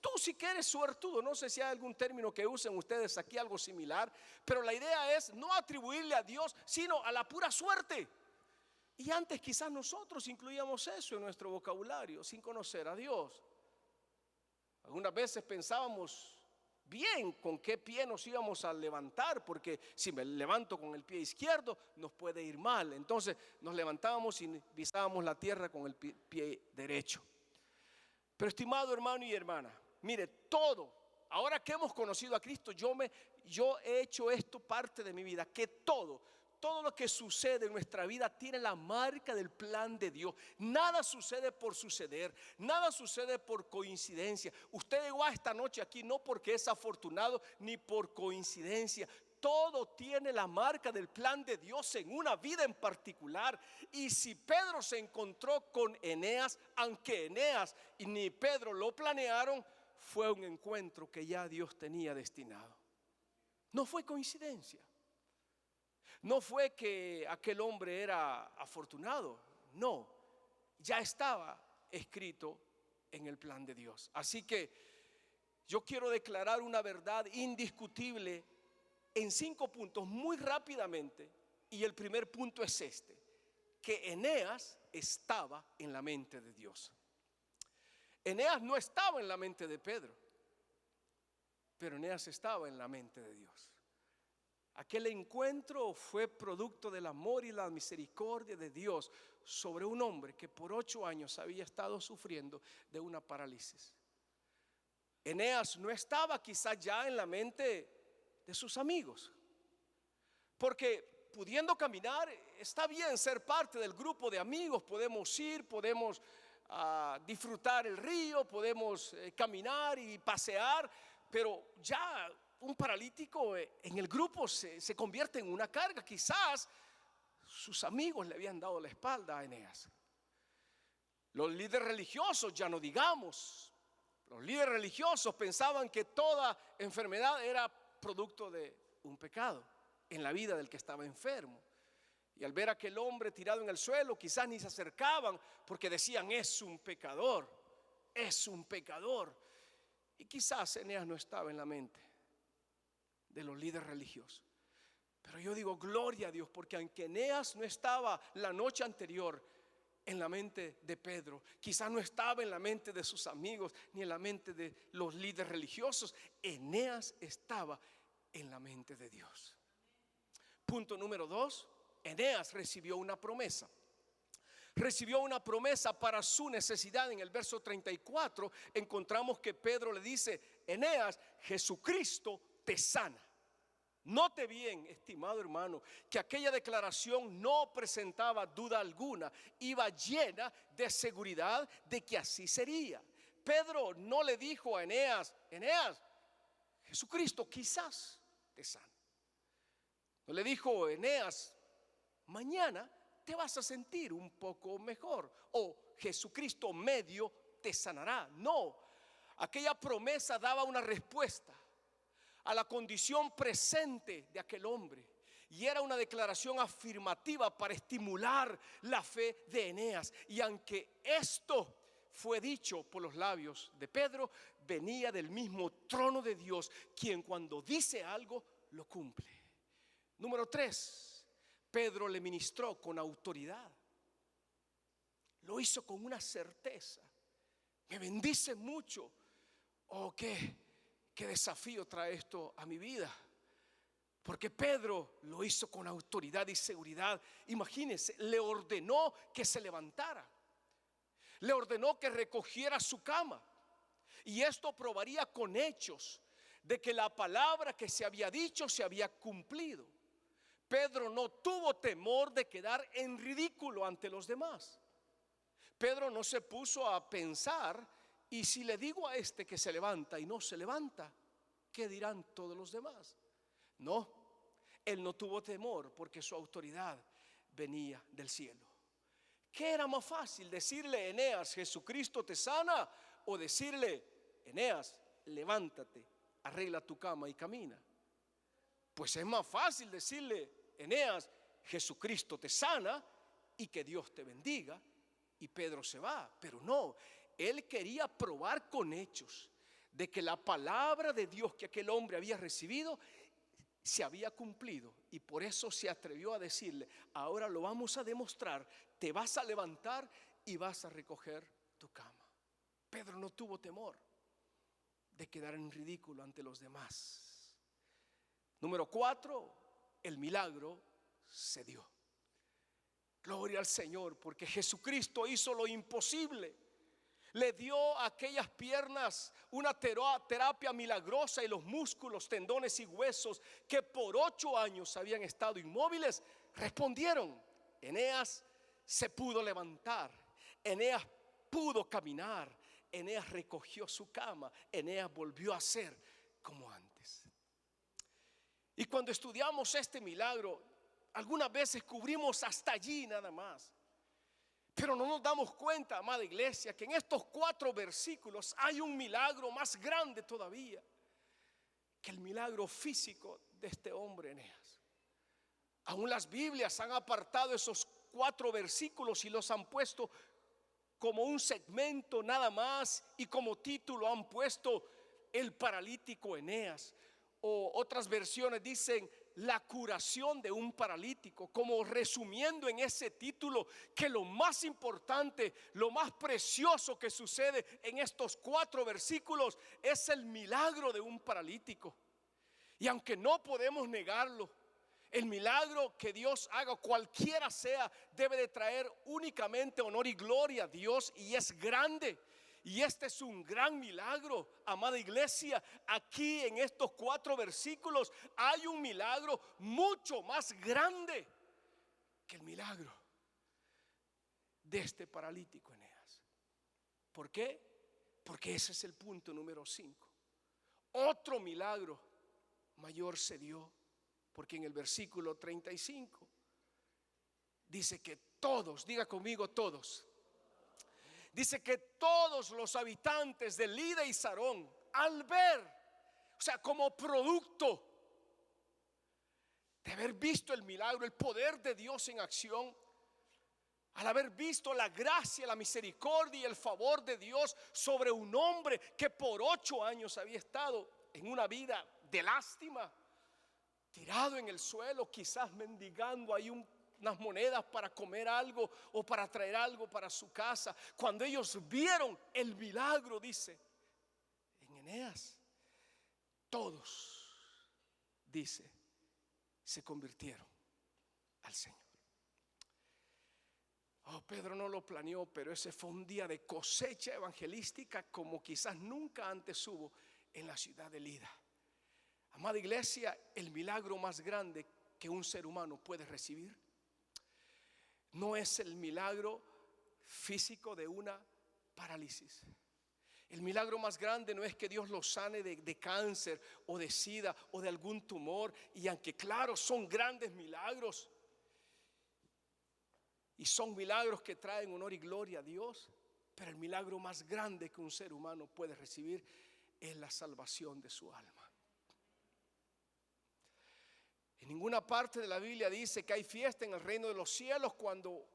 tú sí que eres suertudo. No sé si hay algún término que usen ustedes aquí, algo similar, pero la idea es no atribuirle a Dios, sino a la pura suerte. Y antes quizás nosotros incluíamos eso en nuestro vocabulario sin conocer a Dios. Algunas veces pensábamos bien con qué pie nos íbamos a levantar, porque si me levanto con el pie izquierdo nos puede ir mal. Entonces nos levantábamos y pisábamos la tierra con el pie derecho. Pero estimado hermano y hermana, mire, todo, ahora que hemos conocido a Cristo, yo he hecho esto parte de mi vida, que todo lo que sucede en nuestra vida tiene la marca del plan de Dios. Nada sucede por suceder, nada sucede por coincidencia. Usted llegó a esta noche aquí no porque es afortunado ni por coincidencia. Todo tiene la marca del plan de Dios en una vida en particular. Y si Pedro se encontró con Eneas, aunque Eneas y ni Pedro lo planearon, fue un encuentro que ya Dios tenía destinado. No fue coincidencia. No fue que aquel hombre era afortunado, no, ya estaba escrito en el plan de Dios. Así que yo quiero declarar una verdad indiscutible en 5 puntos muy rápidamente, y el primer punto es este: que Eneas estaba en la mente de Dios. Eneas no estaba en la mente de Pedro, pero Eneas estaba en la mente de Dios. Aquel encuentro fue producto del amor y la misericordia de Dios sobre un hombre que por 8 años había estado sufriendo de una parálisis. Eneas no estaba quizás ya en la mente de sus amigos, porque pudiendo caminar, está bien ser parte del grupo de amigos, podemos ir, podemos disfrutar el río, podemos caminar y pasear, pero ya un paralítico en el grupo se convierte en una carga. Quizás sus amigos le habían dado la espalda a Eneas. Los líderes religiosos, ya no digamos, los líderes religiosos pensaban que toda enfermedad era producto de un pecado en la vida del que estaba enfermo. Y al ver a aquel hombre tirado en el suelo, quizás ni se acercaban porque decían: es un pecador, es un pecador. Y quizás Eneas no estaba en la mente de los líderes religiosos. Pero yo digo gloria a Dios, porque aunque Eneas no estaba la noche anterior en la mente de Pedro, quizás no estaba en la mente de sus amigos ni en la mente de los líderes religiosos, Eneas estaba en la mente de Dios. Punto número 2, Eneas recibió una promesa. Recibió una promesa para su necesidad. En el verso 34 encontramos que Pedro le dice: Eneas, Jesucristo te sana. Note bien, estimado hermano, que aquella declaración no presentaba duda alguna, iba llena de seguridad de que así sería. Pedro no le dijo a Eneas: Eneas, Jesucristo quizás te sane. No le dijo: Eneas, mañana te vas a sentir un poco mejor, o Jesucristo medio te sanará. No, aquella promesa daba una respuesta a la condición presente de aquel hombre, y era una declaración afirmativa para estimular la fe de Eneas. Y aunque esto fue dicho por los labios de Pedro, venía del mismo trono de Dios, quien cuando dice algo lo cumple. Número 3, Pedro le ministró con autoridad. Lo hizo con una certeza. Me bendice mucho. Oh, qué desafío trae esto a mi vida, porque Pedro lo hizo con autoridad y seguridad. Imagínense, le ordenó que se levantara, le ordenó que recogiera su cama, y esto probaría con hechos de que la palabra que se había dicho se había cumplido. Pedro no tuvo temor de quedar en ridículo ante los demás. Pedro no se puso a pensar: y si le digo a este que se levanta y no se levanta, ¿qué dirán todos los demás? No, él no tuvo temor porque su autoridad venía del cielo. ¿Qué era más fácil? ¿Decirle: Eneas, Jesucristo te sana? ¿O decirle: Eneas, levántate, arregla tu cama y camina? Pues es más fácil decirle: Eneas, Jesucristo te sana y que Dios te bendiga, y Pedro se va. Pero no, él quería probar con hechos de que la palabra de Dios que aquel hombre había recibido se había cumplido, y por eso se atrevió a decirle: ahora lo vamos a demostrar, te vas a levantar y vas a recoger tu cama. Pedro no tuvo temor de quedar en ridículo ante los demás. Número 4, el milagro se dio. Gloria al Señor, porque Jesucristo hizo lo imposible. Le dio a aquellas piernas una terapia milagrosa, y los músculos, tendones y huesos que por 8 años habían estado inmóviles respondieron. Eneas se pudo levantar, Eneas pudo caminar, Eneas recogió su cama, Eneas volvió a ser como antes. Y cuando estudiamos este milagro, algunas veces cubrimos hasta allí nada más. Pero no nos damos cuenta, amada iglesia, que en estos 4 versículos hay un milagro más grande todavía que el milagro físico de este hombre Eneas. Aún las Biblias han apartado esos 4 versículos y los han puesto como un segmento nada más, y como título han puesto: el paralítico Eneas. O otras versiones dicen: la curación de un paralítico, como resumiendo en ese título que lo más importante, lo más precioso que sucede en estos 4 versículos es el milagro de un paralítico. Y aunque no podemos negarlo, el milagro que Dios haga, cualquiera sea, debe de traer únicamente honor y gloria a Dios, y es grande. Y este es un gran milagro, amada iglesia. Aquí en estos 4 versículos hay un milagro mucho más grande que el milagro de este paralítico Eneas. ¿Por qué? Porque ese es el punto número 5. Otro milagro mayor se dio, porque en el versículo 35 dice que todos, diga conmigo todos, dice que todos los habitantes de Lida y Sarón, al ver, o sea, como producto de haber visto el milagro, el poder de Dios en acción, al haber visto la gracia, la misericordia y el favor de Dios sobre un hombre que por 8 años había estado en una vida de lástima, tirado en el suelo, quizás mendigando ahí unas monedas para comer algo o para traer algo para su casa. Cuando ellos vieron el milagro, dice en Eneas, todos, dice, se convirtieron al Señor. Oh, Pedro no lo planeó, pero ese fue un día de cosecha evangelística como quizás nunca antes hubo en la ciudad de Lida. Amada iglesia, el milagro más grande que un ser humano puede recibir no es el milagro físico de una parálisis. El milagro más grande no es que Dios lo sane de cáncer o de sida o de algún tumor. Y aunque claro, son grandes milagros y son milagros que traen honor y gloria a Dios, pero el milagro más grande que un ser humano puede recibir es la salvación de su alma. En ninguna parte de la Biblia dice que hay fiesta en el reino de los cielos cuando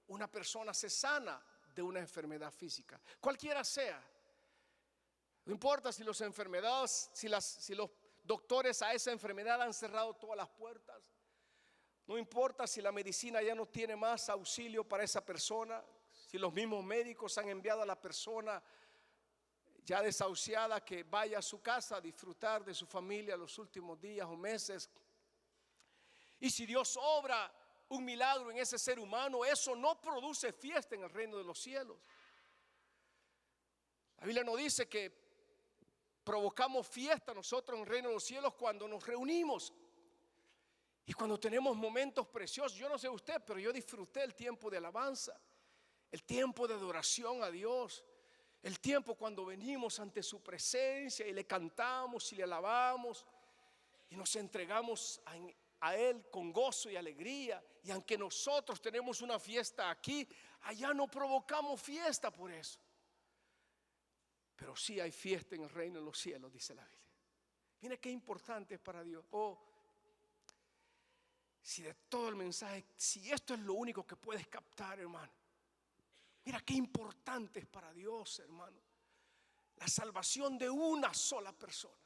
una persona se sana de una enfermedad física, cualquiera sea. No importa si si los doctores a esa enfermedad han cerrado todas las puertas. No importa si la medicina ya no tiene más auxilio para esa persona. Si los mismos médicos han enviado a la persona ya desahuciada que vaya a su casa a disfrutar de su familia los últimos días o meses. Y si Dios obra un milagro en ese ser humano, eso no produce fiesta en el reino de los cielos. La Biblia nos dice que provocamos fiesta nosotros en el reino de los cielos cuando nos reunimos y cuando tenemos momentos preciosos. Yo no sé usted, pero yo disfruté el tiempo de alabanza, el tiempo de adoración a Dios, el tiempo cuando venimos ante su presencia y le cantamos y le alabamos y nos entregamos a Él con gozo y alegría. Y aunque nosotros tenemos una fiesta aquí, allá no provocamos fiesta por eso. Pero sí hay fiesta en el reino de los cielos, dice la Biblia. Mira qué importante es para Dios. Si de todo el mensaje, si esto es lo único que puedes captar, hermano, mira qué importante es para Dios, hermano, la salvación de una sola persona.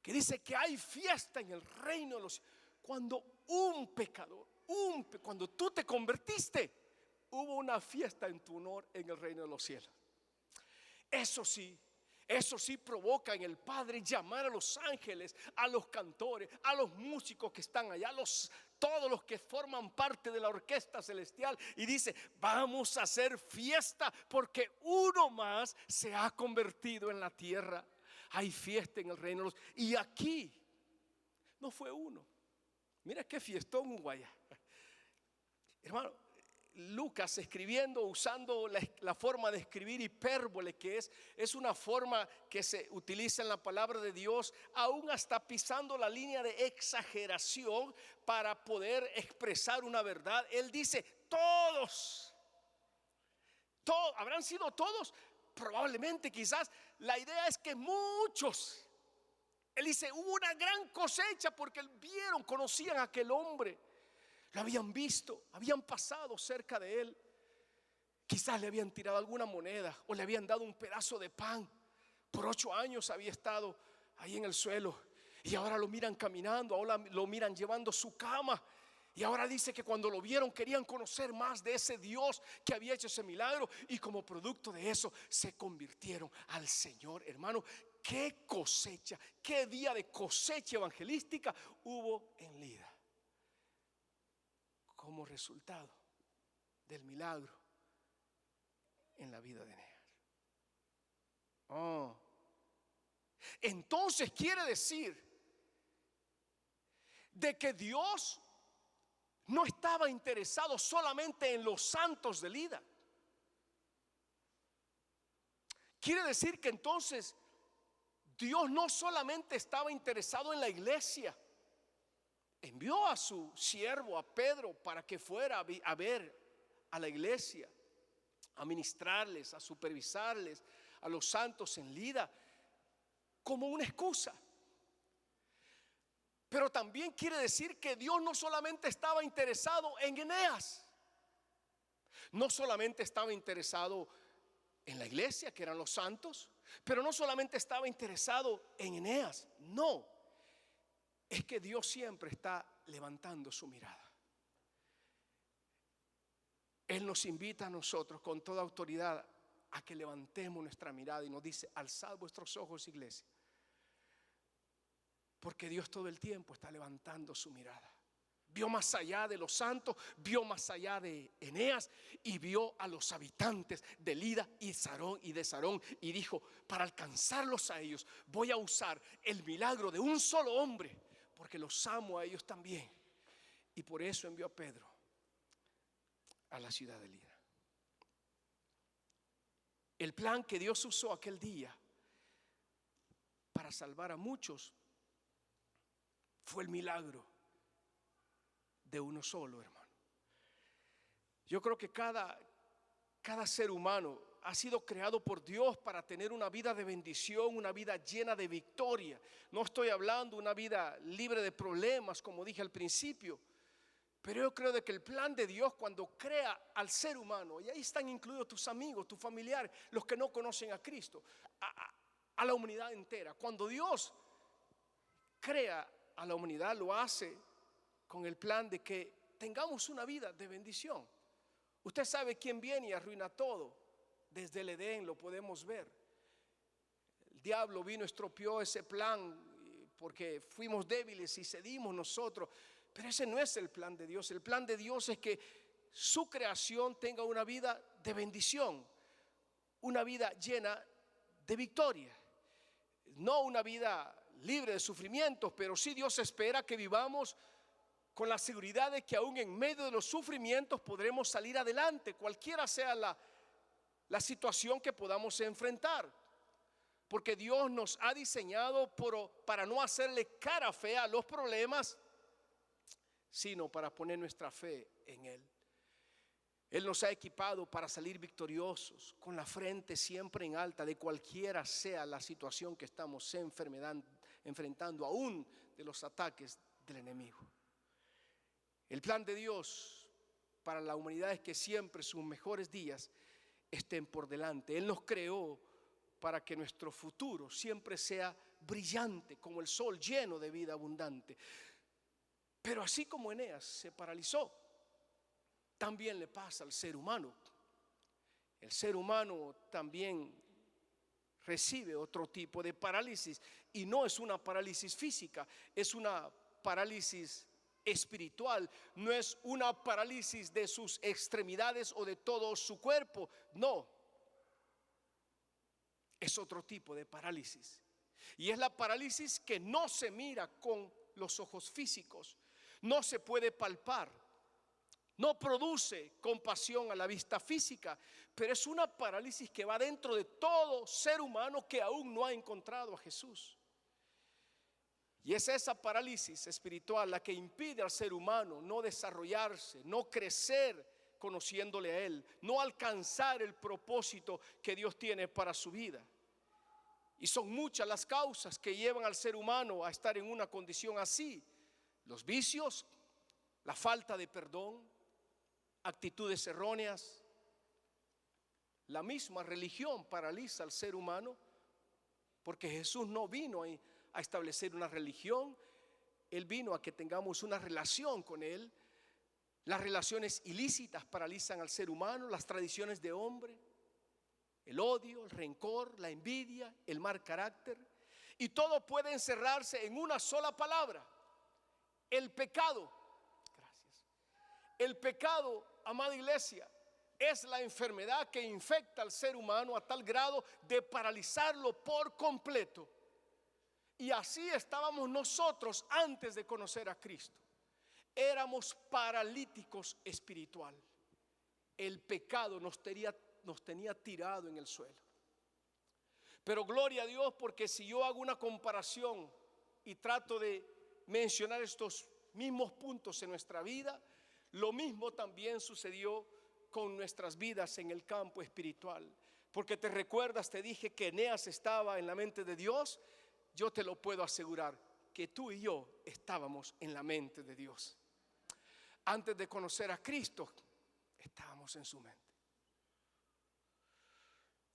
Que dice que hay fiesta en el reino de los cielos. Cuando un pecador, cuando tú te convertiste, hubo una fiesta en tu honor en el reino de los cielos. Eso sí provoca en el Padre llamar a los ángeles, a los cantores, a los músicos que están allá, todos los que forman parte de la orquesta celestial, y dice: vamos a hacer fiesta porque uno más se ha convertido en la tierra. Hay fiesta en el reino de los cielos. Y aquí no fue uno. Mira qué fiestón hubo allá. Hermano, Lucas escribiendo, usando la forma de escribir hipérbole, que es una forma que se utiliza en la palabra de Dios, aún hasta pisando la línea de exageración para poder expresar una verdad. Él dice: todos, ¿habrán sido todos? Probablemente, quizás. La idea es que muchos. Él dice: hubo una gran cosecha porque conocían a aquel hombre. Lo habían visto, habían pasado cerca de él. Quizás le habían tirado alguna moneda o le habían dado un pedazo de pan. Por 8 años había estado ahí en el suelo y ahora lo miran caminando, ahora lo miran llevando su cama. Y ahora dice que cuando lo vieron querían conocer más de ese Dios que había hecho ese milagro, y como producto de eso se convirtieron al Señor. Hermano, qué cosecha, qué día de cosecha evangelística hubo en Lida, como resultado del milagro en la vida de Eneas. Entonces quiere decir de que Dios no estaba interesado solamente en los santos de Lida. Quiere decir que entonces Dios no solamente estaba interesado en la iglesia. Envió a su siervo, a Pedro, para que fuera a ver a la iglesia, a ministrarles, a supervisarles, a los santos en Lida, como una excusa. Pero también quiere decir que Dios no solamente estaba interesado en Eneas, no solamente estaba interesado en la iglesia, que eran los santos, pero no solamente estaba interesado en Eneas, no. Es que Dios siempre está levantando su mirada. Él nos invita a nosotros con toda autoridad a que levantemos nuestra mirada y nos dice: alzad vuestros ojos, iglesia, porque Dios todo el tiempo está levantando su mirada. Vio más allá de los santos, vio más allá de Eneas y vio a los habitantes de Lida y de Sarón y dijo: para alcanzarlos a ellos voy a usar el milagro de un solo hombre, porque los amo a ellos también. Y por eso envió a Pedro a la ciudad de Lida. El plan que Dios usó aquel día para salvar a muchos fue el milagro de uno solo, hermano. Yo creo que cada ser humano ha sido creado por Dios para tener una vida de bendición, una vida llena de victoria. No estoy hablando de una vida libre de problemas, como dije al principio, pero yo creo de que el plan de Dios, cuando crea al ser humano, y ahí están incluidos tus amigos, tus familiares, los que no conocen a Cristo, a la humanidad entera. Cuando Dios crea a la humanidad, lo hace con el plan de que tengamos una vida de bendición. Usted sabe quién viene y arruina todo. Desde el Edén lo podemos ver. El diablo vino, estropeó ese plan porque fuimos débiles y cedimos nosotros. Pero ese no es el plan de Dios. El plan de Dios es que su creación tenga una vida de bendición, una vida llena de victoria. No una vida libre de sufrimientos, pero sí Dios espera que vivamos con la seguridad de que aún en medio de los sufrimientos podremos salir adelante, cualquiera sea la situación que podamos enfrentar. Porque Dios nos ha diseñado para no hacerle cara fea a los problemas, sino para poner nuestra fe en Él. Él nos ha equipado para salir victoriosos, con la frente siempre en alta, de cualquiera sea la situación que estamos enfrentando, aún de los ataques del enemigo. El plan de Dios para la humanidad es que siempre sus mejores días estén por delante. Él nos creó para que nuestro futuro siempre sea brillante como el sol, lleno de vida abundante. Pero así como Eneas se paralizó, también le pasa al ser humano. El ser humano también recibe otro tipo de parálisis, y no es una parálisis física, es una parálisis espiritual. No es una parálisis de sus extremidades o de todo su cuerpo, no, es otro tipo de parálisis. Y es la parálisis que no se mira con los ojos físicos, no se puede palpar, no produce compasión a la vista física, pero es una parálisis que va dentro de todo ser humano que aún no ha encontrado a Jesús. Y es esa parálisis espiritual la que impide al ser humano no desarrollarse, no crecer conociéndole a Él, no alcanzar el propósito que Dios tiene para su vida. Y son muchas las causas que llevan al ser humano a estar en una condición así: los vicios, la falta de perdón, actitudes erróneas. La misma religión paraliza al ser humano, porque Jesús no vino a establecer una religión. Él vino a que tengamos una relación con Él. Las relaciones ilícitas paralizan al ser humano, las tradiciones de hombre, el odio, el rencor, la envidia, el mal carácter, y todo puede encerrarse en una sola palabra: el pecado. Gracias. El pecado, amada iglesia, es la enfermedad que infecta al ser humano a tal grado de paralizarlo por completo. Y así estábamos nosotros antes de conocer a Cristo. Éramos paralíticos espiritual. El pecado nos tenía tirado en el suelo. Pero gloria a Dios, porque si yo hago una comparación y trato de mencionar estos mismos puntos en nuestra vida, lo mismo también sucedió con nuestras vidas en el campo espiritual. Porque te recuerdas, te dije que Eneas estaba en la mente de Dios. Yo te lo puedo asegurar que tú y yo estábamos en la mente de Dios. Antes de conocer a Cristo, estábamos en su mente.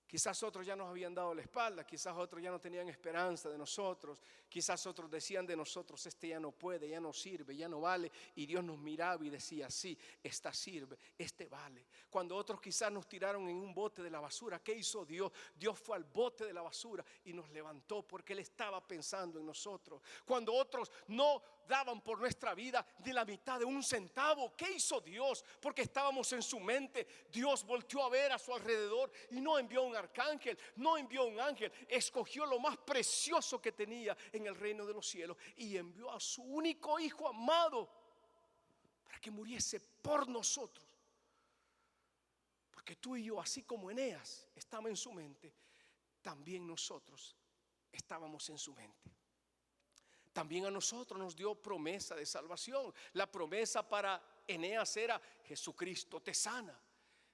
Quizás otros ya nos habían dado la espalda, quizás otros ya no tenían esperanza de nosotros, quizás otros decían de nosotros: este ya no puede, ya no sirve, ya no vale. Y Dios nos miraba y decía: sí, esta sirve, este vale. Cuando otros quizás nos tiraron en un bote de la basura, ¿qué hizo Dios? Dios fue al bote de la basura y nos levantó, porque Él estaba pensando en nosotros. Cuando otros no daban por nuestra vida ni la mitad de un centavo. ¿Qué hizo Dios? Porque estábamos en su mente. Dios volteó a ver a su alrededor y no envió un arcángel, no envió un ángel. Escogió lo más precioso que tenía en el reino de los cielos y envió a su único hijo amado para que muriese por nosotros. Porque tú y yo, así como Eneas estaba en su mente, también nosotros estábamos en su mente. También a nosotros nos dio promesa de salvación. La promesa para Eneas era: Jesucristo te sana.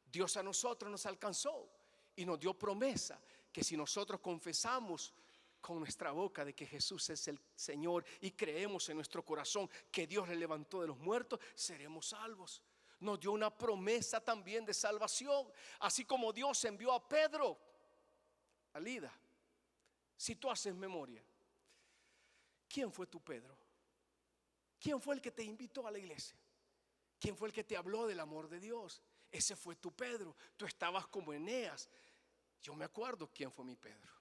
Dios a nosotros nos alcanzó y nos dio promesa que si nosotros confesamos con nuestra boca de que Jesús es el Señor y creemos en nuestro corazón que Dios le levantó de los muertos, seremos salvos. Nos dio una promesa también de salvación, así como Dios envió a Pedro a Lida. Si tú haces memoria, ¿quién fue tu Pedro? ¿Quién fue el que te invitó a la iglesia? ¿Quién fue el que te habló del amor de Dios? Ese fue tu Pedro. Tú estabas como Eneas. Yo me acuerdo quién fue mi Pedro.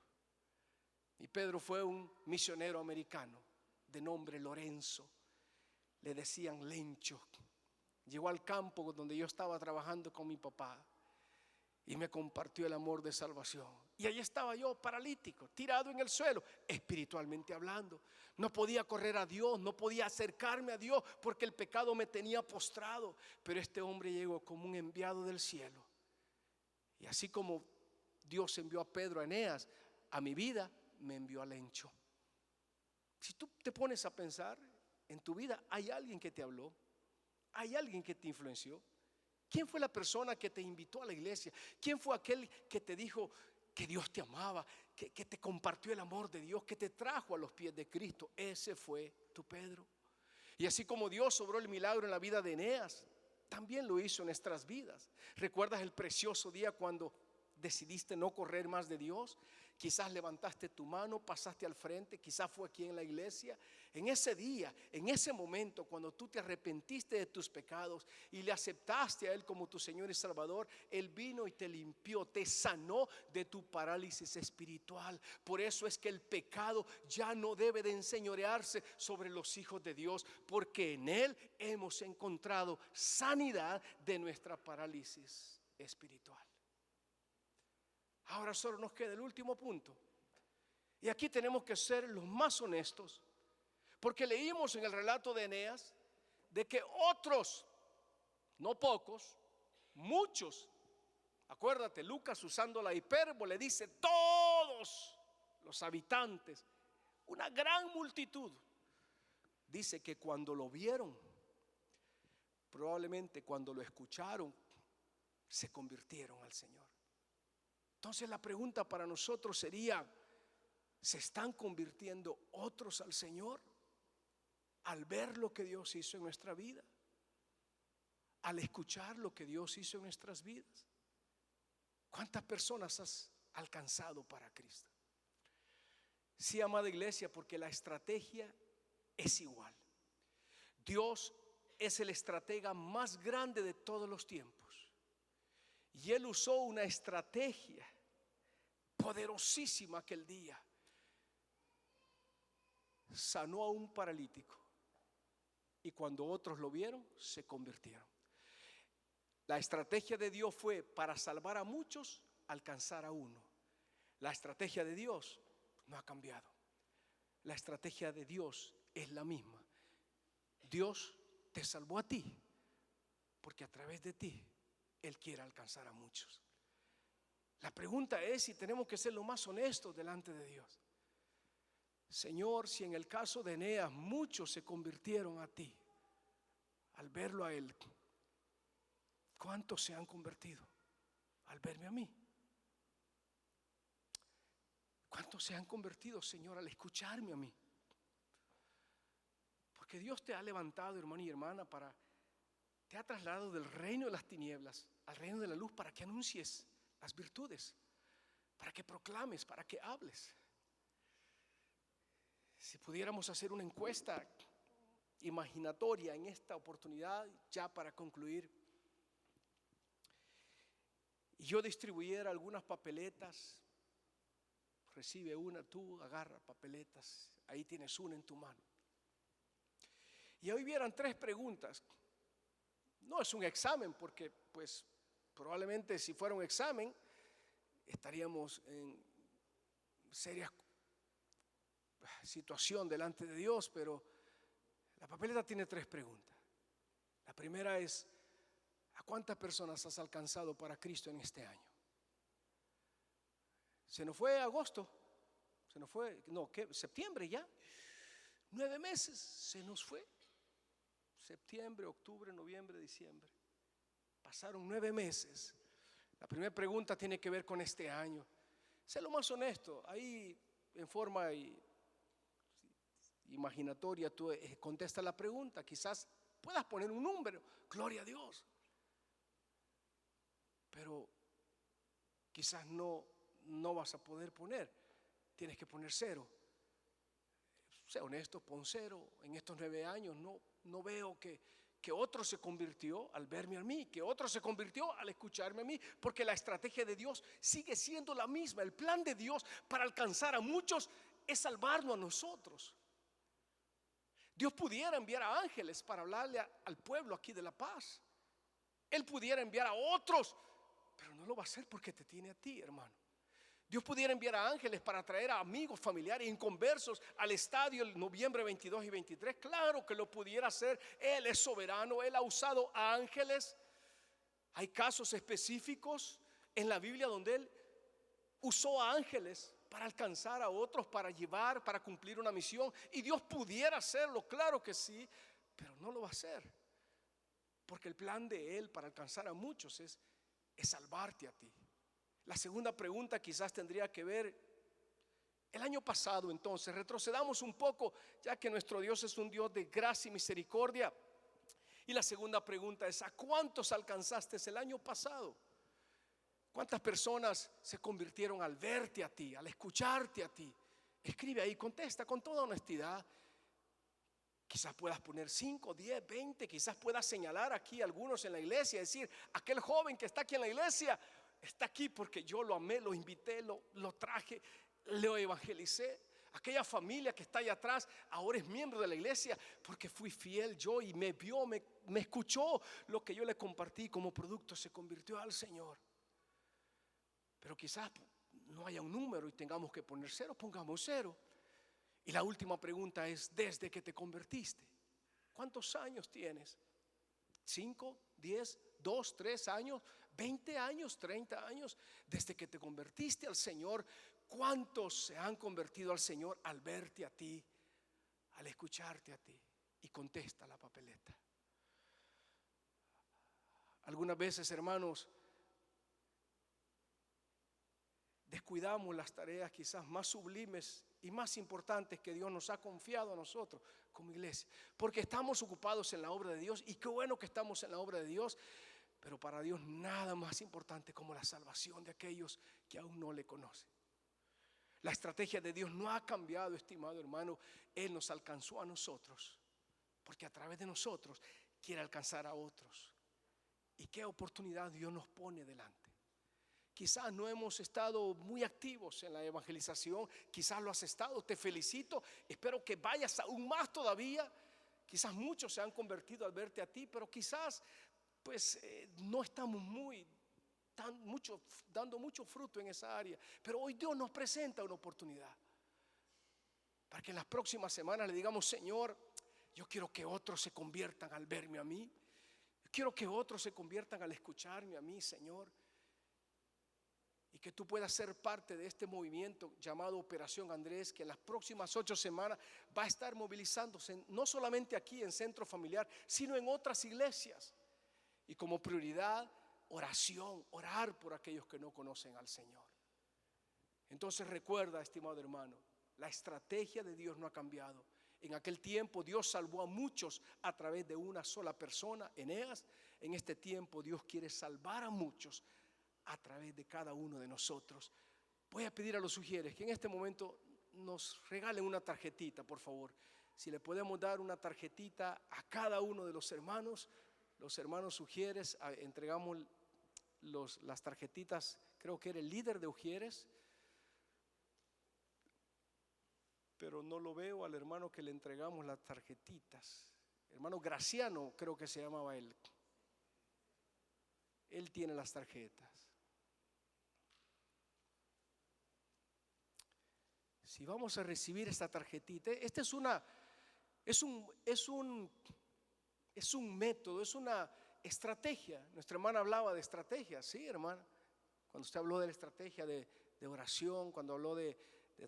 Mi Pedro fue un misionero americano de nombre Lorenzo. Le decían Lencho. Llegó al campo donde yo estaba trabajando con mi papá y me compartió el amor de salvación. Y ahí estaba yo, paralítico, tirado en el suelo, espiritualmente hablando. No podía correr a Dios, no podía acercarme a Dios porque el pecado me tenía postrado. Pero este hombre llegó como un enviado del cielo. Y así como Dios envió a Pedro, a Eneas, a mi vida me envió a Lencho. Si tú te pones a pensar, en tu vida hay alguien que te habló, hay alguien que te influenció. ¿Quién fue la persona que te invitó a la iglesia? ¿Quién fue aquel que te dijo que Dios te amaba, que te compartió el amor de Dios, que te trajo a los pies de Cristo? Ese fue tu Pedro. Y así como Dios obró el milagro en la vida de Eneas, también lo hizo en nuestras vidas. ¿Recuerdas el precioso día cuando decidiste no correr más de Dios? Quizás levantaste tu mano, pasaste al frente, quizás fue aquí en la iglesia. En ese día, en ese momento, cuando tú te arrepentiste de tus pecados y le aceptaste a Él como tu Señor y Salvador, Él vino y te limpió, te sanó de tu parálisis espiritual. Por eso es que el pecado ya no debe de enseñorearse sobre los hijos de Dios, porque en Él hemos encontrado sanidad de nuestra parálisis espiritual. Ahora solo nos queda el último punto. Y aquí tenemos que ser los más honestos, porque leímos en el relato de Eneas de que otros, no pocos, muchos, acuérdate, Lucas usando la hipérbole dice todos los habitantes, una gran multitud, dice que cuando lo vieron, probablemente cuando lo escucharon, se convirtieron al Señor. Entonces la pregunta para nosotros sería: ¿se están convirtiendo otros al Señor al ver lo que Dios hizo en nuestra vida? Al escuchar lo que Dios hizo en nuestras vidas. ¿Cuántas personas has alcanzado para Cristo? Sí, amada iglesia, porque la estrategia es igual. Dios es el estratega más grande de todos los tiempos. Y Él usó una estrategia poderosísima aquel día. Sanó a un paralítico y cuando otros lo vieron, se convirtieron. La estrategia de Dios fue para salvar a muchos, alcanzar a uno. La estrategia de Dios no ha cambiado. La estrategia de Dios es la misma. Dios te salvó a ti porque a través de ti Él quiere alcanzar a muchos. La pregunta es si tenemos que ser lo más honestos delante de Dios. Señor, si en el caso de Eneas muchos se convirtieron a ti al verlo a Él, ¿cuántos se han convertido al verme a mí? ¿Cuántos se han convertido, Señor, al escucharme a mí? Porque Dios te ha levantado, hermano y hermana, te ha trasladado del reino de las tinieblas al reino de la luz para que anuncies las virtudes, para que proclames, para que hables. Si pudiéramos hacer una encuesta imaginatoria en esta oportunidad, ya para concluir, y yo distribuyera algunas papeletas, recibe una, tú agarra papeletas, ahí tienes una en tu mano. y hoy vieran 3 preguntas. No es un examen, porque pues probablemente si fuera un examen estaríamos en seria situación delante de Dios, pero la papeleta tiene 3 preguntas. La primera es: ¿a cuántas personas has alcanzado para Cristo en este año? Se nos fue agosto, se nos fue, no, ¿qué? Septiembre ya, 9 meses se nos fue. Septiembre, octubre, noviembre, diciembre. Pasaron 9 meses. La primera pregunta tiene que ver con este año. Sé lo más honesto, ahí en forma imaginatoria tú contestas la pregunta. Quizás puedas poner un número, gloria a Dios, pero quizás no vas a poder poner. Tienes que poner 0. Sé honesto, pon 0. En estos 9 años no veo que otro se convirtió al verme a mí, que otro se convirtió al escucharme a mí, porque la estrategia de Dios sigue siendo la misma. El plan de Dios para alcanzar a muchos es salvarnos a nosotros. Dios pudiera enviar a ángeles para hablarle al pueblo aquí de La Paz. Él pudiera enviar a otros, pero no lo va a hacer porque te tiene a ti, hermano. Dios pudiera enviar a ángeles para traer a amigos, familiares, inconversos al estadio el noviembre 22 y 23. Claro que lo pudiera hacer. Él es soberano. Él ha usado a ángeles. Hay casos específicos en la Biblia donde Él usó a ángeles para alcanzar a otros, para llevar, para cumplir una misión. Y Dios pudiera hacerlo, claro que sí, pero no lo va a hacer. Porque el plan de Él para alcanzar a muchos es salvarte a ti. La segunda pregunta quizás tendría que ver el año pasado. Entonces retrocedamos un poco, ya que nuestro Dios es un Dios de gracia y misericordia. Y la segunda pregunta es: ¿a cuántos alcanzaste el año pasado? ¿Cuántas personas se convirtieron al verte a ti, al escucharte a ti? Escribe ahí, contesta con toda honestidad. Quizás puedas poner 5, 10, 20. Quizás puedas señalar aquí algunos en la iglesia, decir: aquel joven que está aquí en la iglesia está aquí porque yo lo amé, lo invité, lo traje, lo evangelicé. Aquella familia que está allá atrás ahora es miembro de la iglesia porque fui fiel yo, y me vio, me escuchó lo que yo le compartí, como producto se convirtió al Señor. Pero quizás no haya un número y tengamos que poner 0, pongamos 0. Y la última pregunta es: desde que te convertiste, ¿cuántos años tienes? 5, 10, 2, 3 años, 20 años, 30 años. Desde que te convertiste al Señor, ¿cuántos se han convertido al Señor al verte a ti, al escucharte a ti? Y contesta la papeleta. Algunas veces, hermanos, descuidamos las tareas quizás más sublimes y más importantes que Dios nos ha confiado a nosotros como iglesia, porque estamos ocupados en la obra de Dios. Y qué bueno que estamos en la obra de Dios, pero para Dios nada más importante como la salvación de aquellos que aún no le conocen. La estrategia de Dios no ha cambiado, estimado hermano. Él nos alcanzó a nosotros porque a través de nosotros quiere alcanzar a otros. ¿Y qué oportunidad Dios nos pone delante? Quizás no hemos estado muy activos en la evangelización. Quizás lo has estado, te felicito. Espero que vayas aún más todavía. Quizás muchos se han convertido al verte a ti, pero quizás no estamos dando mucho fruto en esa área. Pero hoy Dios nos presenta una oportunidad para que en las próximas semanas le digamos: Señor, yo quiero que otros se conviertan al verme a mí. Quiero que otros se conviertan al escucharme a mí, Señor. Y que tú puedas ser parte de este movimiento llamado Operación Andrés, que en las próximas 8 semanas va a estar movilizándose, no solamente aquí en Centro Familiar, sino en otras iglesias. Y como prioridad, oración, orar por aquellos que no conocen al Señor. Entonces recuerda, estimado hermano, la estrategia de Dios no ha cambiado. En aquel tiempo Dios salvó a muchos a través de una sola persona, Eneas. En este tiempo Dios quiere salvar a muchos a través de cada uno de nosotros. Voy a pedir a los sugieres que en este momento nos regalen una tarjetita, por favor. Si le podemos dar una tarjetita a cada uno de los hermanos Ujieres, entregamos las tarjetitas. Creo que era el líder de Ujieres, pero no lo veo al hermano que le entregamos las tarjetitas. hermano Graciano, creo que se llamaba él. Él tiene las tarjetas. Si vamos a recibir esta tarjetita, este es un método, es una estrategia. Nuestra hermana hablaba de estrategia, sí, hermana. Cuando usted habló de la estrategia de oración, cuando habló de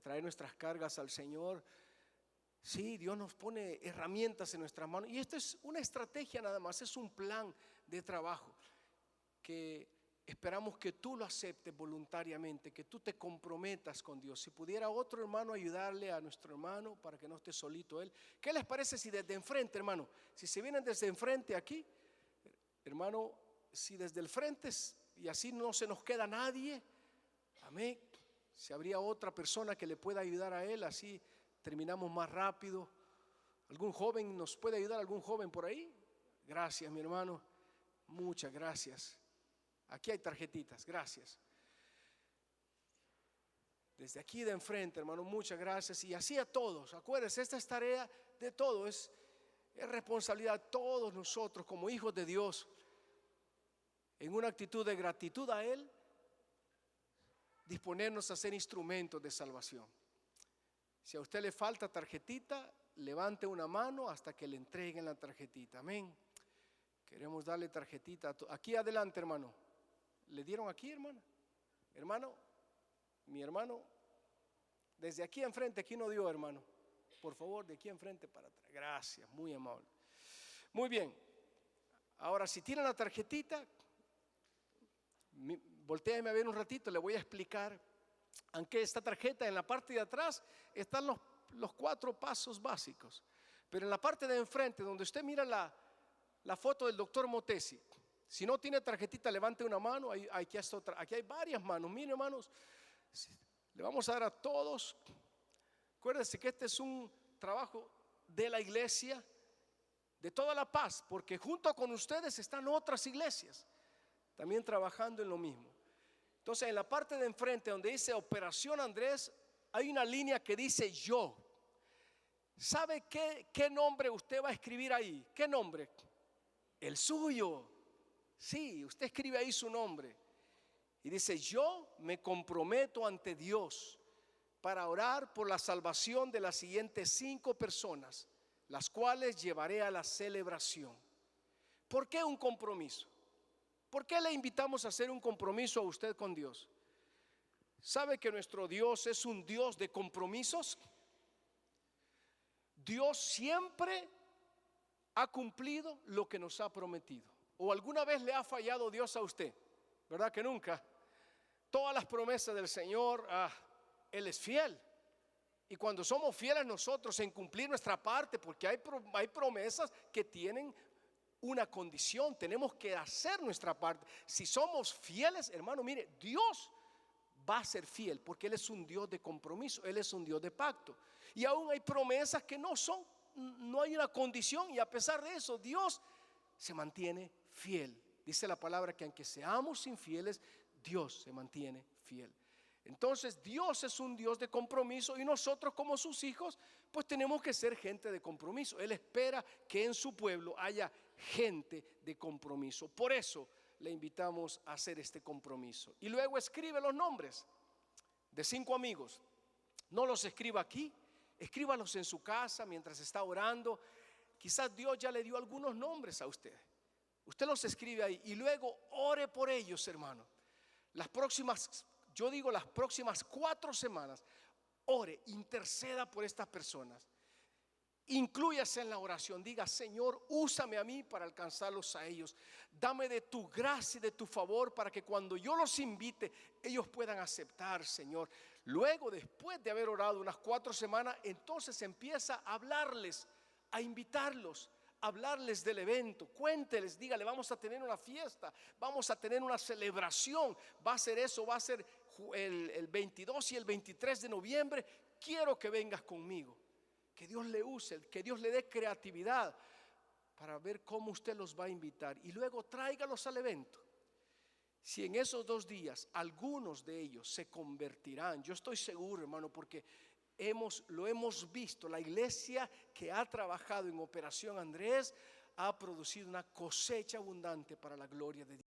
traer nuestras cargas al Señor, sí, Dios nos pone herramientas en nuestras manos. Y esto es una estrategia nada más, es un plan de trabajo que esperamos que tú lo aceptes voluntariamente, que tú te comprometas con Dios. Si pudiera otro hermano ayudarle a nuestro hermano para que no esté solito él. ¿Qué les parece si desde enfrente, hermano? Si se vienen desde enfrente aquí, hermano, si desde el frente y así no se nos queda nadie, amén. Si habría otra persona que le pueda ayudar a él, así terminamos más rápido. ¿Algún joven nos puede ayudar? ¿Algún joven por ahí? Gracias, mi hermano. Muchas gracias. Aquí hay tarjetitas, gracias. Desde aquí de enfrente, hermano, muchas gracias. Y así a todos, acuérdense, esta es tarea de todos, es responsabilidad de todos nosotros como hijos de Dios, en una actitud de gratitud a Él, disponernos a ser instrumentos de salvación. Si a usted le falta tarjetita, levante una mano hasta que le entreguen la tarjetita, amén. Queremos darle tarjetita aquí adelante, hermano. ¿Le dieron aquí, hermana? Hermano, mi hermano, desde aquí enfrente, aquí no dio, hermano. Por favor, de aquí enfrente para atrás. Gracias, muy amable. Muy bien. Ahora, si tienen la tarjetita, voltéenme a ver un ratito, le voy a explicar. Aunque esta tarjeta en la parte de atrás están los 4 pasos básicos. Pero en la parte de enfrente, donde usted mira la foto del doctor Motesi, si no tiene tarjetita, levante una mano. Aquí hay varias manos. Miren, hermanos, le vamos a dar a todos. Acuérdense que este es un trabajo de la iglesia, de toda La Paz, porque junto con ustedes están otras iglesias también trabajando en lo mismo. Entonces, en la parte de enfrente donde dice Operación Andrés, hay una línea que dice yo. ¿Sabe qué nombre usted va a escribir ahí? ¿Qué nombre? El suyo. Sí, usted escribe ahí su nombre y dice: yo me comprometo ante Dios para orar por la salvación de las siguientes 5 personas, las cuales llevaré a la celebración. ¿Por qué un compromiso? ¿Por qué le invitamos a hacer un compromiso a usted con Dios? ¿Sabe que nuestro Dios es un Dios de compromisos? Dios siempre ha cumplido lo que nos ha prometido. ¿O alguna vez le ha fallado Dios a usted? ¿Verdad que nunca? Todas las promesas del Señor, Él es fiel. Y cuando somos fieles nosotros en cumplir nuestra parte, porque hay promesas que tienen una condición, tenemos que hacer nuestra parte. Si somos fieles, hermano, mire, Dios va a ser fiel, porque Él es un Dios de compromiso, Él es un Dios de pacto. Y aún hay promesas que no hay una condición, y a pesar de eso, Dios se mantiene fiel. Dice la palabra que aunque seamos infieles, Dios se mantiene fiel. Entonces Dios es un Dios de compromiso, y nosotros como sus hijos pues tenemos que ser gente de compromiso. Él espera que en su pueblo haya gente de compromiso. Por eso le invitamos a hacer este compromiso. Y luego escribe los nombres de 5 amigos. No los escriba aquí, escríbalos en su casa mientras está orando. Quizás Dios ya le dio algunos nombres a usted. Usted los escribe ahí y luego ore por ellos, hermano. Las próximas 4 semanas, ore, interceda por estas personas. Inclúyase en la oración, diga: Señor, úsame a mí para alcanzarlos a ellos. Dame de tu gracia y de tu favor para que cuando yo los invite, ellos puedan aceptar, Señor. Luego, después de haber orado unas 4 semanas, entonces empieza a hablarles, a invitarlos, a hablarles del evento. Cuénteles, dígale: vamos a tener una fiesta, vamos a tener una celebración. Va a ser eso, va a ser el 22 y el 23 de noviembre. Quiero que vengas conmigo. Que Dios le use, que Dios le dé creatividad para ver cómo usted los va a invitar. Y luego tráigalos al evento. Si en esos 2 días algunos de ellos se convertirán, yo estoy seguro, hermano, porque lo hemos visto. La iglesia que ha trabajado en Operación Andrés ha producido una cosecha abundante para la gloria de Dios.